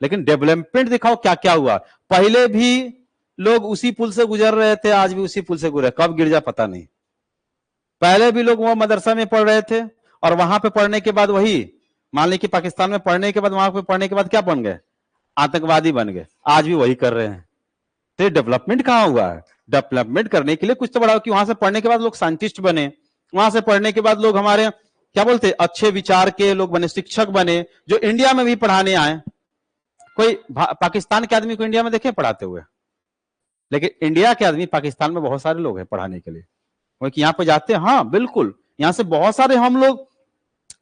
लेकिन डेवलपमेंट दिखाओ क्या क्या हुआ। पहले भी लोग उसी पुल से गुजर रहे थे, आज भी उसी पुल से गुजर, कब गिर जाए पता नहीं। पहले भी लोग वहां मदरसा में पढ़ रहे थे, और वहां पे पढ़ने के बाद वही, मान ली कि पाकिस्तान में पढ़ने के बाद, वहां पे पढ़ने के बाद क्या बन गए? आतंकवादी बन गए। आज भी वही कर रहे हैं। तो डेवलपमेंट कहां हुआ है? डेवलपमेंट करने के लिए कुछ तो बड़ा हो कि वहां से पढ़ने के बाद लोग साइंटिस्ट बने, वहां से पढ़ने के बाद लोग हमारे क्या बोलते अच्छे विचार के लोग बने, शिक्षक बने, जो इंडिया में भी पढ़ाने आए। कोई पाकिस्तान के आदमी को इंडिया में देखे पढ़ाते हुए? लेकिन इंडिया के आदमी पाकिस्तान में बहुत सारे लोग हैं पढ़ाने के लिए, क्योंकि यहाँ पे जाते हैं। हाँ बिल्कुल, यहां से बहुत सारे हम लोग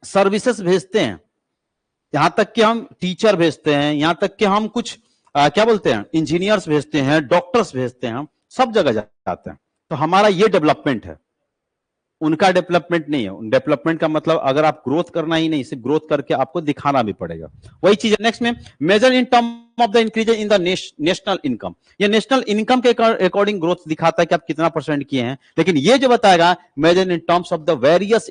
सर्विसेज भेजते हैं, यहां तक कि हम टीचर भेजते हैं, यहां तक कि हम कुछ क्या बोलते हैं इंजीनियर्स भेजते हैं, डॉक्टर्स भेजते हैं, हम सब जगह जाते हैं। तो हमारा ये डेवलपमेंट है, उनका डेवलपमेंट नहीं है। डेवलपमेंट का मतलब अगर आप ग्रोथ करना ही नहीं, सिर्फ ग्रोथ करके आपको दिखाना भी पड़ेगा, वही चीज है। नेक्स्ट में measure in term of the increase in the national income, ये नेशनल इनकम के अकॉर्डिंग ग्रोथ दिखाता है कि आप कितना परसेंट किए हैं। लेकिन ये जो बताएगा measure in terms of the various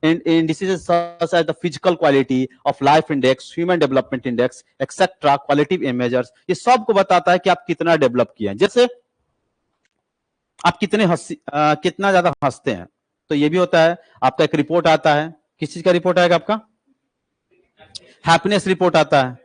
indices such as the physical quality of life index, human development index, etc. qualitative measures, ये सब को बताता है कि आप कितना डेवलप किए हैं। जैसे आप कितना ज्यादा हंसते हैं, तो ये भी होता है। आपका एक रिपोर्ट आता है, किस चीज का रिपोर्ट आएगा आपका? हैप्पीनेस रिपोर्ट आता है।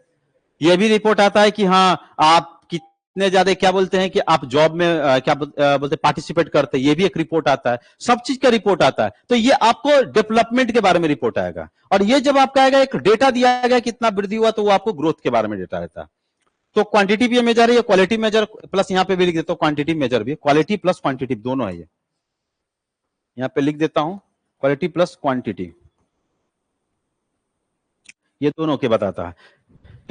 ये भी रिपोर्ट आता है कि हाँ आप कितने ज्यादा क्या बोलते हैं कि आप जॉब में क्या बोलते पार्टिसिपेट करते हैं, ये भी एक रिपोर्ट आता है। सब चीज का रिपोर्ट आता है। तो ये आपको डेवलपमेंट के बारे में रिपोर्ट आएगा। और ये जब आपका आएगा एक डेटा दिया गया कितना वृद्धि हुआ, तो वो आपको ग्रोथ के बारे में डेटा रहता है। तो क्वांटिटी भी मेजर है, क्वालिटी मेजर प्लस यहां पे भी लिख देता हूं क्वांटिटी मेजर भी, क्वालिटी प्लस क्वांटिटी दोनों है। ये यहां पे लिख देता हूं क्वालिटी प्लस क्वांटिटी, ये दोनों के बताता है।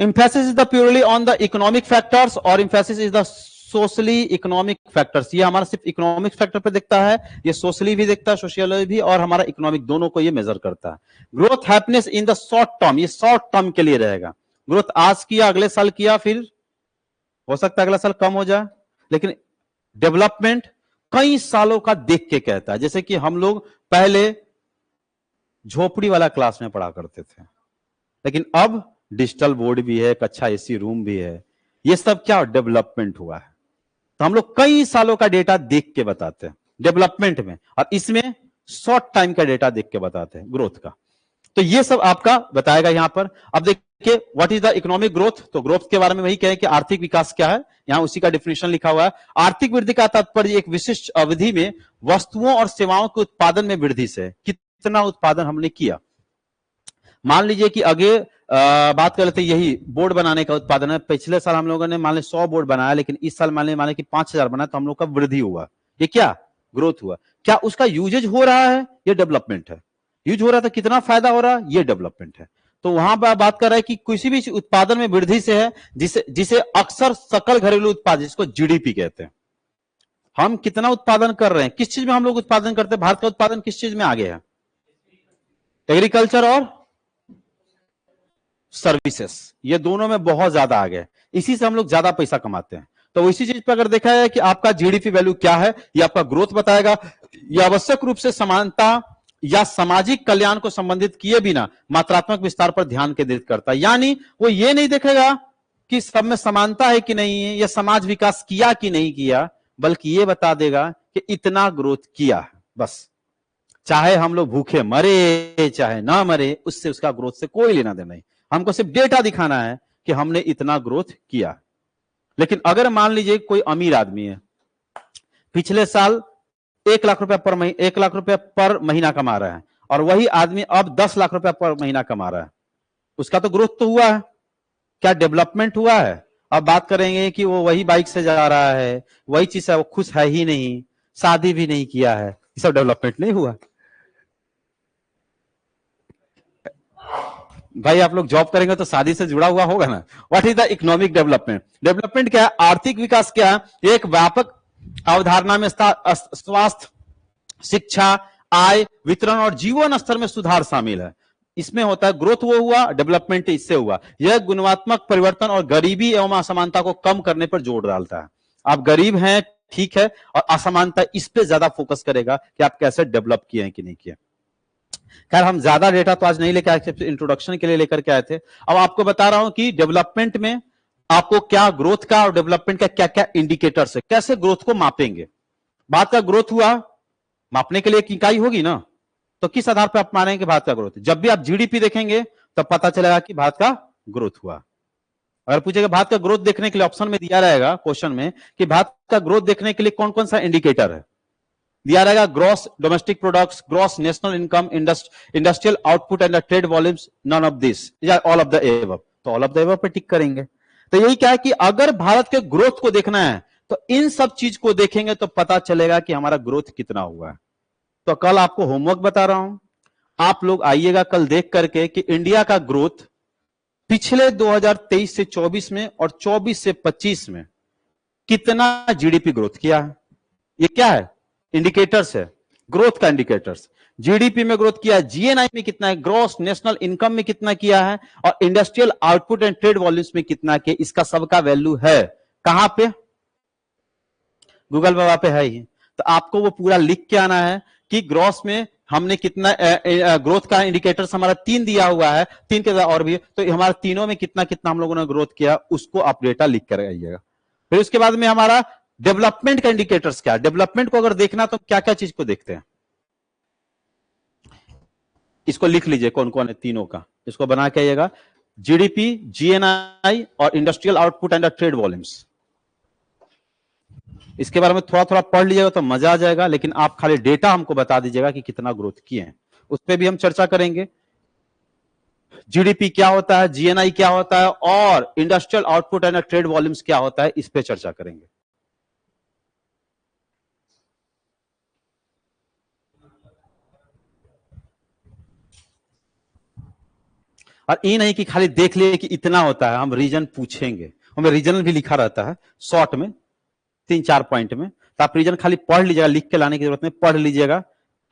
emphasis is the purely on the economic factors और emphasis is the socially economic factors। ये हमारा सिर्फ इकोनॉमिक फैक्टर पे देखता है, ये सोशली भी देखता है, सोशियोलॉजी भी, और हमारा इकोनॉमिक दोनों को ये मेजर करता है। Growth happiness in the short term, ये शॉर्ट टर्म के लिए रहेगा। ग्रोथ आज किया, अगले साल किया, फिर हो सकता है अगला साल कम हो जाए। लेकिन डेवलपमेंट कई सालों का देख के कहता है। जैसे कि हम लोग पहले झोपड़ी वाला क्लास में पढ़ा करते थे, लेकिन अब डिजिटल बोर्ड भी है, एक अच्छा एसी रूम भी है। ये सब क्या डेवलपमेंट हुआ है। तो हम लोग कई सालों का डेटा देख के बताते हैं डेवलपमेंट में, और इसमें शॉर्ट टाइम का डेटा देख के बताते हैं ग्रोथ का। तो ये सब आपका बताएगा यहां पर। अब देखिए what is the economic growth, तो ग्रोथ के बारे में वही कहें कि आर्थिक विकास क्या है, यहां उसी का डिफिनेशन लिखा हुआ है। आर्थिक वृद्धि का तात्पर्य एक विशिष्ट अवधि में वस्तुओं और सेवाओं के उत्पादन में वृद्धि से, कितना उत्पादन हमने किया। मान लीजिए कि आगे बात कर लेते हैं, यही बोर्ड बनाने का उत्पादन है। पिछले साल हम लोगों ने मान ली 100 बोर्ड बनाया, लेकिन इस साल मान ली कि 5000 बनाया, तो हम लोग का वृद्धि हुआ। ये क्या ग्रोथ हुआ? क्या उसका यूजेज हो रहा है? ये डेवलपमेंट है। यूज हो रहा था, कितना फायदा हो रहा है? ये डेवलपमेंट है। तो वहां पर बात कर रहा है कि किसी भी उत्पादन में वृद्धि से है, जिसे अक्सर सकल घरेलू उत्पादन, जिसको जीडीपी कहते हैं। हम कितना उत्पादन कर रहे हैं, किस चीज में हम लोग उत्पादन करते हैं? भारत का उत्पादन किस चीज में आगे है? एग्रीकल्चर और सर्विसेज, ये दोनों में बहुत ज्यादा आगे है। इसी से हम लोग ज्यादा पैसा कमाते हैं। तो इसी चीज पर अगर देखा है कि आपका जीडीपी वैल्यू क्या है, ये आपका ग्रोथ बताएगा। यह आवश्यक रूप से समानता या सामाजिक कल्याण को संबंधित किए बिना मात्रात्मक विस्तार पर ध्यान केंद्रित करता है। यानी वो ये नहीं देखेगा कि सब में समानता है कि नहीं है, या समाज विकास किया कि नहीं किया, बल्कि ये बता देगा कि इतना ग्रोथ किया है बस। चाहे हम लोग भूखे मरे चाहे ना मरे, उससे उसका ग्रोथ से कोई लेना देना नहीं। हमको सिर्फ डेटा दिखाना है कि हमने इतना ग्रोथ किया। लेकिन अगर मान लीजिए कोई अमीर आदमी है, पिछले साल 1 लाख रुपया पर महीना कमा रहा है, और वही आदमी अब 10 लाख रुपया पर महीना कमा रहा है, उसका तो ग्रोथ तो हुआ है। क्या डेवलपमेंट हुआ है? अब बात करेंगे कि वो वही बाइक से जा रहा है, वही चीज है, वो खुश है ही नहीं, शादी भी नहीं किया है, ये सब डेवलपमेंट नहीं हुआ। भाई आप लोग जॉब करेंगे तो शादी से जुड़ा हुआ होगा ना। What is the economic development? Development क्या है? आर्थिक विकास क्या है? एक व्यापक अवधारणा में स्वास्थ्य, शिक्षा, आय, वितरण और जीवन स्तर में सुधार शामिल है। इसमें होता है ग्रोथ, वो हुआ, डेवलपमेंट इससे हुआ। यह गुणात्मक परिवर्तन और गरीबी एवं असमानता को कम करने पर जोर डालता है। आप गरीब हैं ठीक है, और असमानता इस पे ज्यादा फोकस करेगा कि आप कैसे डेवलप किए हैं कि नहीं किए। खैर हम ज्यादा डेटा तो आज नहीं लेकर आए, इंट्रोडक्शन के लिए लेकर के आए थे। अब आपको बता रहा हूं कि डेवलपमेंट में आपको क्या ग्रोथ का और डेवलपमेंट का क्या क्या इंडिकेटर्स है, कैसे ग्रोथ को मापेंगे। भारत का ग्रोथ हुआ, मापने के लिए एक इकाई होगी ना, तो किस आधार पर आप मानेंगे भारत का ग्रोथ? जब भी आप जीडीपी देखेंगे तब पता चलेगा कि भारत का ग्रोथ हुआ। अगर पूछेगा भारत का ग्रोथ देखने के लिए, ऑप्शन में दिया रहेगा क्वेश्चन में कि भारत का ग्रोथ देखने के लिए कौन कौन सा इंडिकेटर है, दिया रहेगा gross domestic products, gross national income, industrial output and trade volumes, none of this या ऑल ऑफ द एबव। तो ऑल ऑफ द एबव पे टिक करेंगे। तो यही क्या है कि अगर भारत के ग्रोथ को देखना है तो इन सब चीज को देखेंगे तो पता चलेगा कि हमारा ग्रोथ कितना हुआ है। तो कल आपको होमवर्क बता रहा हूं, आप लोग आइएगा कल देख करके कि इंडिया का ग्रोथ पिछले 2023 से 24 में और 24 से 25 में कितना जीडीपी ग्रोथ किया है। ये क्या है? इंडिकेटर्स है, ग्रोथ का इंडिकेटर्स। जीडीपी में ग्रोथ किया है, जीएनआई में कितना है, ग्रॉस नेशनल इनकम में कितना किया है, और industrial output and trade volumes में कितना किया, इसका सबका वैल्यू है कहां पे? गूगल बाबा पे है ही। तो आपको वो पूरा लिख के आना है कि ग्रॉस में हमने कितना ग्रोथ का इंडिकेटर्स हमारा 3 दिया हुआ है, 3 के और भी, तो हमारा तीनों में कितना कितना हम लोगों ने ग्रोथ किया, उसको आप डेटा लिख कर आइएगा। फिर उसके बाद में हमारा डेवलपमेंट का इंडिकेटर्स क्या है। डेवलपमेंट को अगर देखना तो क्या क्या चीज को देखते हैं, इसको लिख लीजिए कौन कौन है तीनों का, इसको बना के आइएगा। जीडीपी, जीएनआई और industrial output and trade volumes. इसके बारे में थोड़ा थोड़ा पढ़ लीजिएगा तो मजा आ जाएगा, लेकिन आप खाली डेटा हमको बता दीजिएगा कि कितना ग्रोथ किए हैं, उस पर भी हम चर्चा करेंगे। जीडीपी क्या होता है, जीएनआई क्या होता है, और industrial output and trade volumes क्या होता है, इस पे चर्चा करेंगे। और ये नहीं कि खाली देख लिए कि इतना होता है, हम रीजन पूछेंगे, हमें रीजनल भी लिखा रहता है शॉर्ट में 3-4 पॉइंट में, तो आप रीजन खाली पढ़ लीजिएगा, लिख के लाने की जरूरत नहीं, पढ़ लीजिएगा।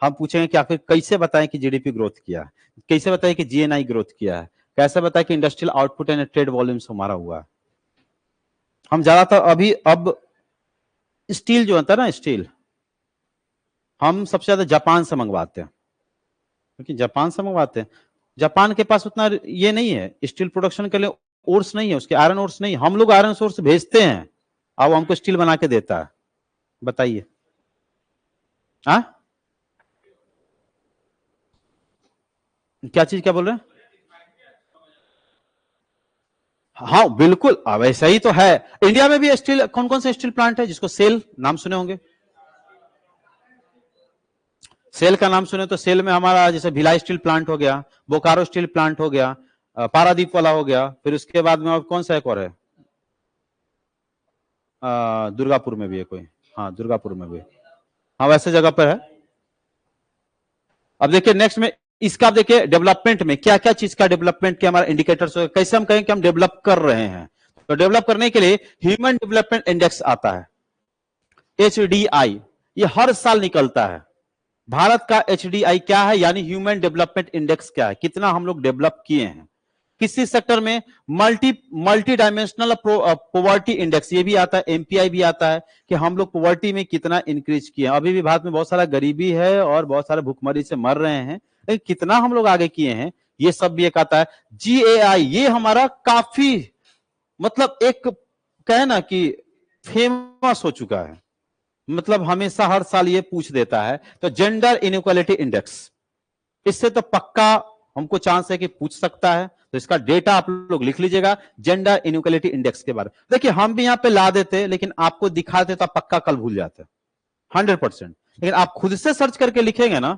हम पूछेंगे कि आखिर कैसे बताएं कि जीडीपी ग्रोथ किया है, कैसे बताएं कि जीएनआई ग्रोथ किया है, कैसे बताएं कि industrial output and trade volumes हमारा हुआ है। हम ज्यादातर अब स्टील जो होता है ना, स्टील हम सबसे ज्यादा जापान से मंगवाते हैं, क्योंकि जापान से मंगवाते हैं, जापान के पास उतना ये नहीं है स्टील प्रोडक्शन के लिए, ओर्स नहीं है उसके, आयरन ओर्स नहीं, हम लोग आयरन सोर्स भेजते हैं, अब हमको स्टील बना के देता है। बताइए, हाँ क्या चीज, क्या बोल रहे हैं? हाँ बिल्कुल, अब ऐसा ही तो है। इंडिया में भी स्टील, कौन कौन से स्टील प्लांट है जिसको सेल नाम सुने होंगे? सेल का नाम सुने तो सेल में हमारा जैसे भिलाई स्टील प्लांट हो गया, बोकारो स्टील प्लांट हो गया, पारादीप वाला हो गया, फिर उसके बाद में और कौन सा एक और है, दुर्गापुर में भी है कोई, हाँ दुर्गापुर में भी, हाँ वैसे जगह पर है। अब देखिए नेक्स्ट में इसका, देखिए डेवलपमेंट में क्या क्या चीज का डेवलपमेंट के हमारा इंडिकेटर्स, कैसे हम कहें कि हम डेवलप कर रहे हैं। तो डेवलप करने के लिए ह्यूमन डेवलपमेंट इंडेक्स आता है, एचडीआई, ये हर साल निकलता है। भारत का एचडीआई क्या है, यानी ह्यूमन डेवलपमेंट इंडेक्स क्या है, कितना हम लोग डेवलप किए हैं किसी सेक्टर में। मल्टी डायमेंशनल पॉवर्टी इंडेक्स ये भी आता है, एमपीआई भी आता है, कि हम लोग पॉवर्टी में कितना इंक्रीज किए हैं। अभी भी भारत में बहुत सारा गरीबी है और बहुत सारे भूखमरी से मर रहे हैं, लेकिन कितना हम लोग आगे किए हैं, ये सब भी एक आता है। जीएआई ये हमारा काफी मतलब एक कहे ना कि फेमस हो चुका है, मतलब हमेशा हर साल ये पूछ देता है। तो जेंडर इनइक्वालिटी इंडेक्स, इससे तो पक्का हमको चांस है कि पूछ सकता है, तो इसका डेटा आप लोग लिख लीजिएगा, जेंडर इनइक्वालिटी इंडेक्स के बारे में। देखिए हम भी यहां पे ला देते, लेकिन आपको दिखाते तो पक्का कल भूल जाते 100%, लेकिन आप खुद से सर्च करके लिखेंगे ना,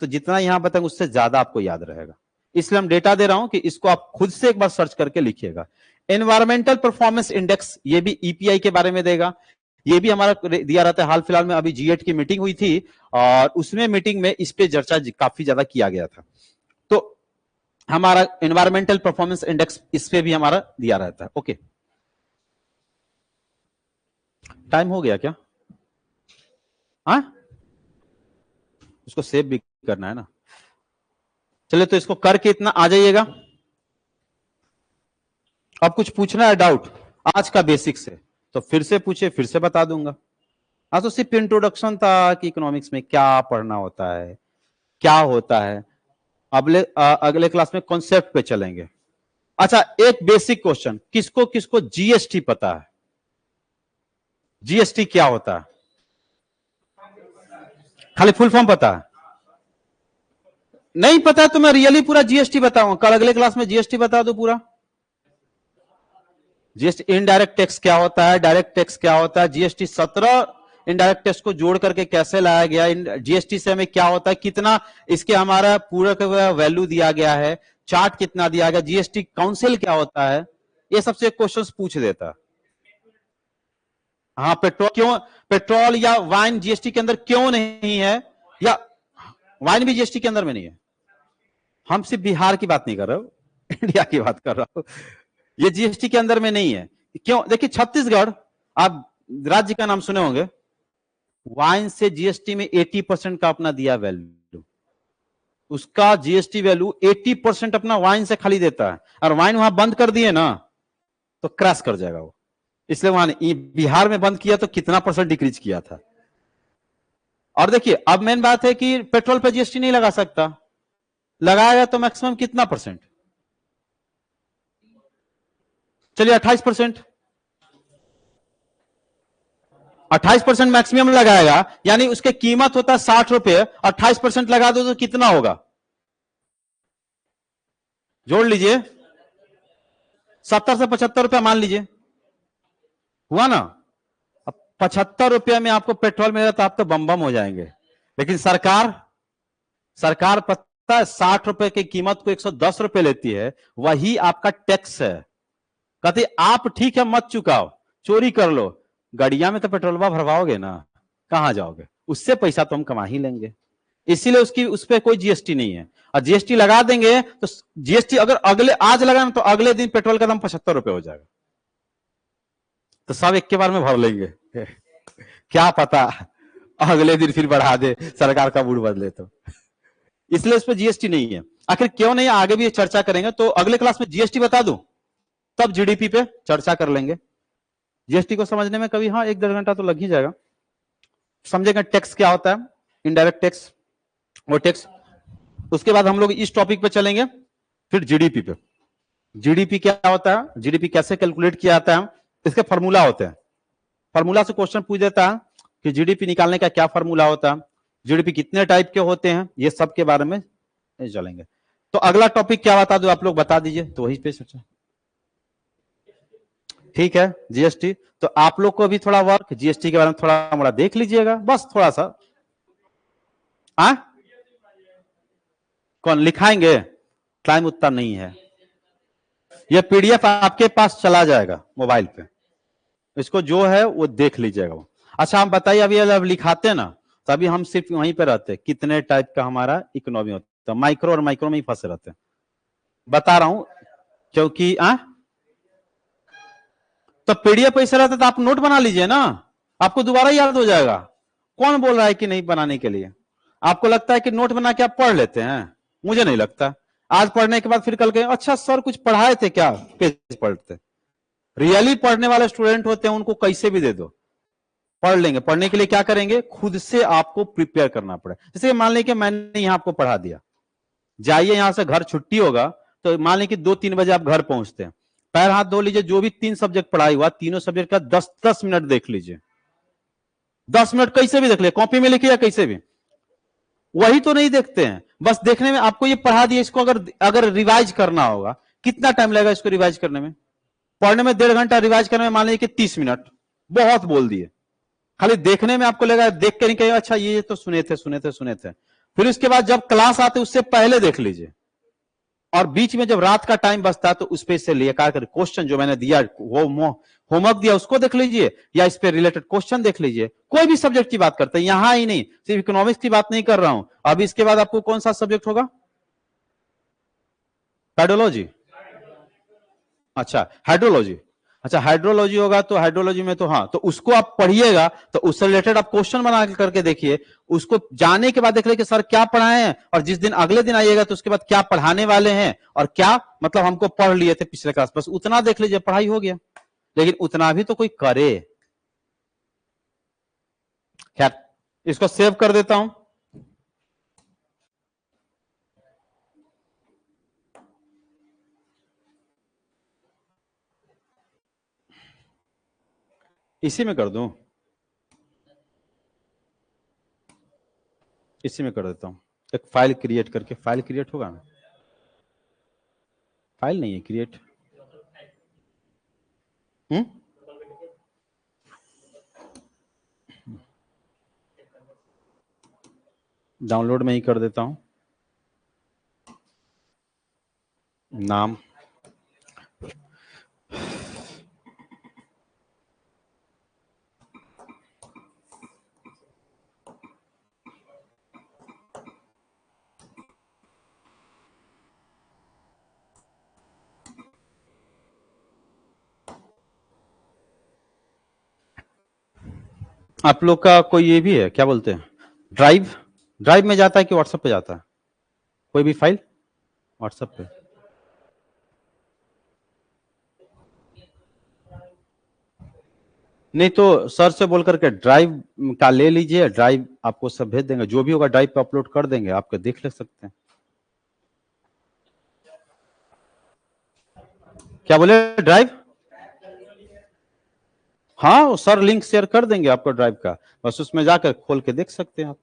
तो जितना यहां बताएंगे उससे ज्यादा आपको याद रहेगा। इसलिए हम डेटा दे रहा हूं कि इसको आप खुद से एक बार सर्च करके लिखिएगा। एनवायरमेंटल परफॉर्मेंस इंडेक्स, ये भी ईपीआई के बारे में देगा, ये भी हमारा दिया रहता है। हाल फिलहाल में अभी G8 की मीटिंग हुई थी और उसमें मीटिंग में इस पे चर्चा काफी ज्यादा किया गया था। तो हमारा एनवायरमेंटल परफॉर्मेंस इंडेक्स इस पे भी हमारा दिया रहता है। ओके, टाइम हो गया क्या? हाँ, इसको सेव भी करना है ना। चलिए तो इसको करके इतना आ जाइएगा। अब कुछ पूछना है डाउट आज का बेसिक से तो फिर से पूछे, फिर से बता दूंगा। आज तो सिर्फ इंट्रोडक्शन था कि इकोनॉमिक्स में क्या पढ़ना होता है, क्या होता है। अगले क्लास में कॉन्सेप्ट पे चलेंगे। अच्छा, एक बेसिक क्वेश्चन, किसको किसको जीएसटी पता है? जीएसटी क्या होता है? खाली फुल फॉर्म पता है? नहीं पता तो मैं रियली पूरा जीएसटी बताऊंगा कल, अगले क्लास में जीएसटी बता दो पूरा। जीएसटी इनडायरेक्ट टैक्स क्या होता है, डायरेक्ट टैक्स क्या होता है, जीएसटी 17 इनडायरेक्ट टैक्स को जोड़ करके कैसे लाया गया, जीएसटी से हमें क्या होता है, कितना इसके हमारा पूरा वैल्यू दिया गया है, चार्ट कितना दिया गया, जीएसटी काउंसिल क्या होता है, ये सबसे क्वेश्चंस पूछ देता। हाँ, पेट्रोल क्यों, पेट्रोल या वाइन जीएसटी के अंदर क्यों नहीं है, या वाइन भी जीएसटी के अंदर में नहीं है। हम सिर्फ बिहार की बात नहीं कर रहे हो, इंडिया की बात कर रहा हूं। ये जीएसटी के अंदर में नहीं है। क्यों, देखिए छत्तीसगढ़, आप राज्य का नाम सुने होंगे, वाइन से जीएसटी में 80% का अपना दिया वैल्यू, उसका जीएसटी वैल्यू 80% अपना वाइन से खाली देता है, और वाइन वहां बंद कर दिए ना तो क्रैश कर जाएगा वो। इसलिए वहां बिहार में बंद किया तो कितना परसेंट डिक्रीज किया था। और देखिए अब मेन बात है कि पेट्रोल पे जीएसटी नहीं लगा सकता, लगाएगा तो मैक्सिमम कितना परसेंट, चलिए 28%, 28% मैक्सिमम लगाएगा, यानी उसके कीमत होता है 60 रुपए, 28% लगा दो तो कितना होगा, जोड़ लीजिए, 70 से 75 रुपया मान लीजिए, हुआ ना। अब 75 रुपया में आपको पेट्रोल मिलेगा तो आप तो बम बम हो जाएंगे। लेकिन सरकार सरकार पता है 60 रुपए की कीमत को 110 रुपए लेती है, वही आपका टैक्स है। कहते आप ठीक है मत चुकाओ, चोरी कर लो, गाड़िया में तो पेट्रोल भरवाओगे ना, कहां जाओगे, उससे पैसा तो हम कमा ही लेंगे। इसीलिए उसकी उस पर कोई जीएसटी नहीं है। और जीएसटी लगा देंगे तो जीएसटी अगर अगले आज लगाना तो अगले दिन पेट्रोल का दाम 75 रुपए हो जाएगा, तो सब एक के बार में भर लेंगे। क्या पता अगले दिन फिर बढ़ा दे, सरकार का मूड बदले तो। इसलिए उस पर जीएसटी नहीं है। आखिर क्यों नहीं, आगे भी चर्चा करेंगे, तो अगले क्लास में जीएसटी बता दूं, तब जीडीपी पे चर्चा कर लेंगे। जीएसटी को समझने में कभी हाँ 1-1.5 घंटा तो लग ही जाएगा। समझेंगे टैक्स क्या होता है, इनडायरेक्ट टैक्स, वो टैक्स। उसके बाद हम लोग इस टॉपिक पे चलेंगे, फिर जीडीपी पे। जीडीपी क्या होता है, जीडीपी कैसे कैलकुलेट किया जाता है, इसके फॉर्मूला होते हैं। फॉर्मूला से क्वेश्चन पूछ देता है कि जीडीपी निकालने का क्या फॉर्मूला होता है, जीडीपी कितने टाइप के होते हैं, ये सब के बारे में चलेंगे। तो अगला टॉपिक क्या बता दो, आप लोग बता दीजिए, तो वही पे सोचा। ठीक है, जीएसटी। तो आप लोग को भी थोड़ा वर्क जीएसटी के बारे में थोड़ा हमारा देख लीजिएगा, बस थोड़ा सा। कौन लिखाएंगे, टाइम उतना नहीं है। ये पीडीएफ आपके पास चला जाएगा मोबाइल पे, इसको जो है वो देख लीजिएगा। अच्छा हम बताइए, अभी जब लिखाते हैं ना, तो अभी हम सिर्फ वहीं पे रहते हैं, कितने टाइप का हमारा इकोनॉमी होता है, माइक्रो और माइक्रो में ही फंसे रहते हैं, बता रहा हूं। क्योंकि तो पीडीएफ ऐसा रहता तो आप नोट बना लीजिए ना, आपको दोबारा याद हो जाएगा। कौन बोल रहा है कि नहीं बनाने के लिए, आपको लगता है कि नोट बना के आप पढ़ लेते हैं, मुझे नहीं लगता। आज पढ़ने के बाद फिर कल के अच्छा सर कुछ पढ़ाए थे क्या, पेज पढ़ते। रियली पढ़ने वाले स्टूडेंट होते हैं, उनको कैसे भी दे दो पढ़ लेंगे। पढ़ने के लिए क्या करेंगे, खुद से आपको प्रिपेयर करना पड़े। जैसे मान लीजिए कि मैंने यहां आपको पढ़ा दिया, जाइए यहां से, घर छुट्टी होगा तो मान लीजिए कि 2-3 बजे आप घर पहुंचते हैं, पैर हाथ धो लीजिए, जो भी 3 सब्जेक्ट पढ़ाई हुआ, तीनों सब्जेक्ट का 10-10 मिनट देख लीजिए, 10 मिनट कैसे भी देख लीजिए, कॉपी में लिखिए या कैसे भी। वही तो नहीं देखते हैं, बस देखने में आपको ये पढ़ा दिया, इसको अगर अगर रिवाइज करना होगा, कितना टाइम लगेगा इसको रिवाइज करने में, पढ़ने में 1.5 घंटा, रिवाइज करने में मान लीजिए कि 30 मिनट, बहुत बोल दिए। खाली देखने में आपको लगा, देख के नहीं कहेगा अच्छा ये तो सुने थे। फिर उसके बाद जब क्लास आते उससे पहले देख लीजिए, और बीच में जब रात का टाइम बचता है तो उस पे से लेकर क्वेश्चन जो मैंने दिया, वो होमवर्क दिया उसको देख लीजिए, या इस पे रिलेटेड क्वेश्चन देख लीजिए। कोई भी सब्जेक्ट की बात करते हैं, यहां ही नहीं, सिर्फ इकोनॉमिक्स की बात नहीं कर रहा हूं। अब इसके बाद आपको कौन सा सब्जेक्ट होगा, हाइड्रोलॉजी, अच्छा हाइड्रोलॉजी, अच्छा हाइड्रोलॉजी होगा, तो हाइड्रोलॉजी में तो हाँ, तो उसको आप पढ़िएगा, तो उससे रिलेटेड आप क्वेश्चन बना करके देखिए। उसको जाने के बाद देख ले कि सर क्या पढ़ाए हैं, और जिस दिन अगले दिन आइएगा तो उसके बाद क्या पढ़ाने वाले हैं, और क्या मतलब हमको पढ़ लिए थे पिछले क्लास, बस उतना देख लीजिए, पढ़ाई हो गया। लेकिन उतना भी तो कोई करे। खैर इसको सेव कर देता हूं। इसी में कर दूं, इसी में कर देता हूं। एक फाइल क्रिएट करके, फाइल क्रिएट होगा ना, फाइल नहीं है क्रिएट, डाउनलोड में ही कर देता हूं। नाम आप लोग का कोई ये भी है, क्या बोलते हैं, ड्राइव? ड्राइव में जाता है कि व्हाट्सएप पे जाता है कोई भी फाइल? व्हाट्सएप पे। नहीं तो सर से बोल करके ड्राइव का ले लीजिए, ड्राइव आपको सब भेज देंगे, जो भी होगा ड्राइव पे अपलोड कर देंगे, आपको देख ले सकते हैं। क्या बोले, ड्राइव? हाँ सर लिंक शेयर कर देंगे आपको ड्राइव का, बस उसमें जाकर खोल के देख सकते हैं आप।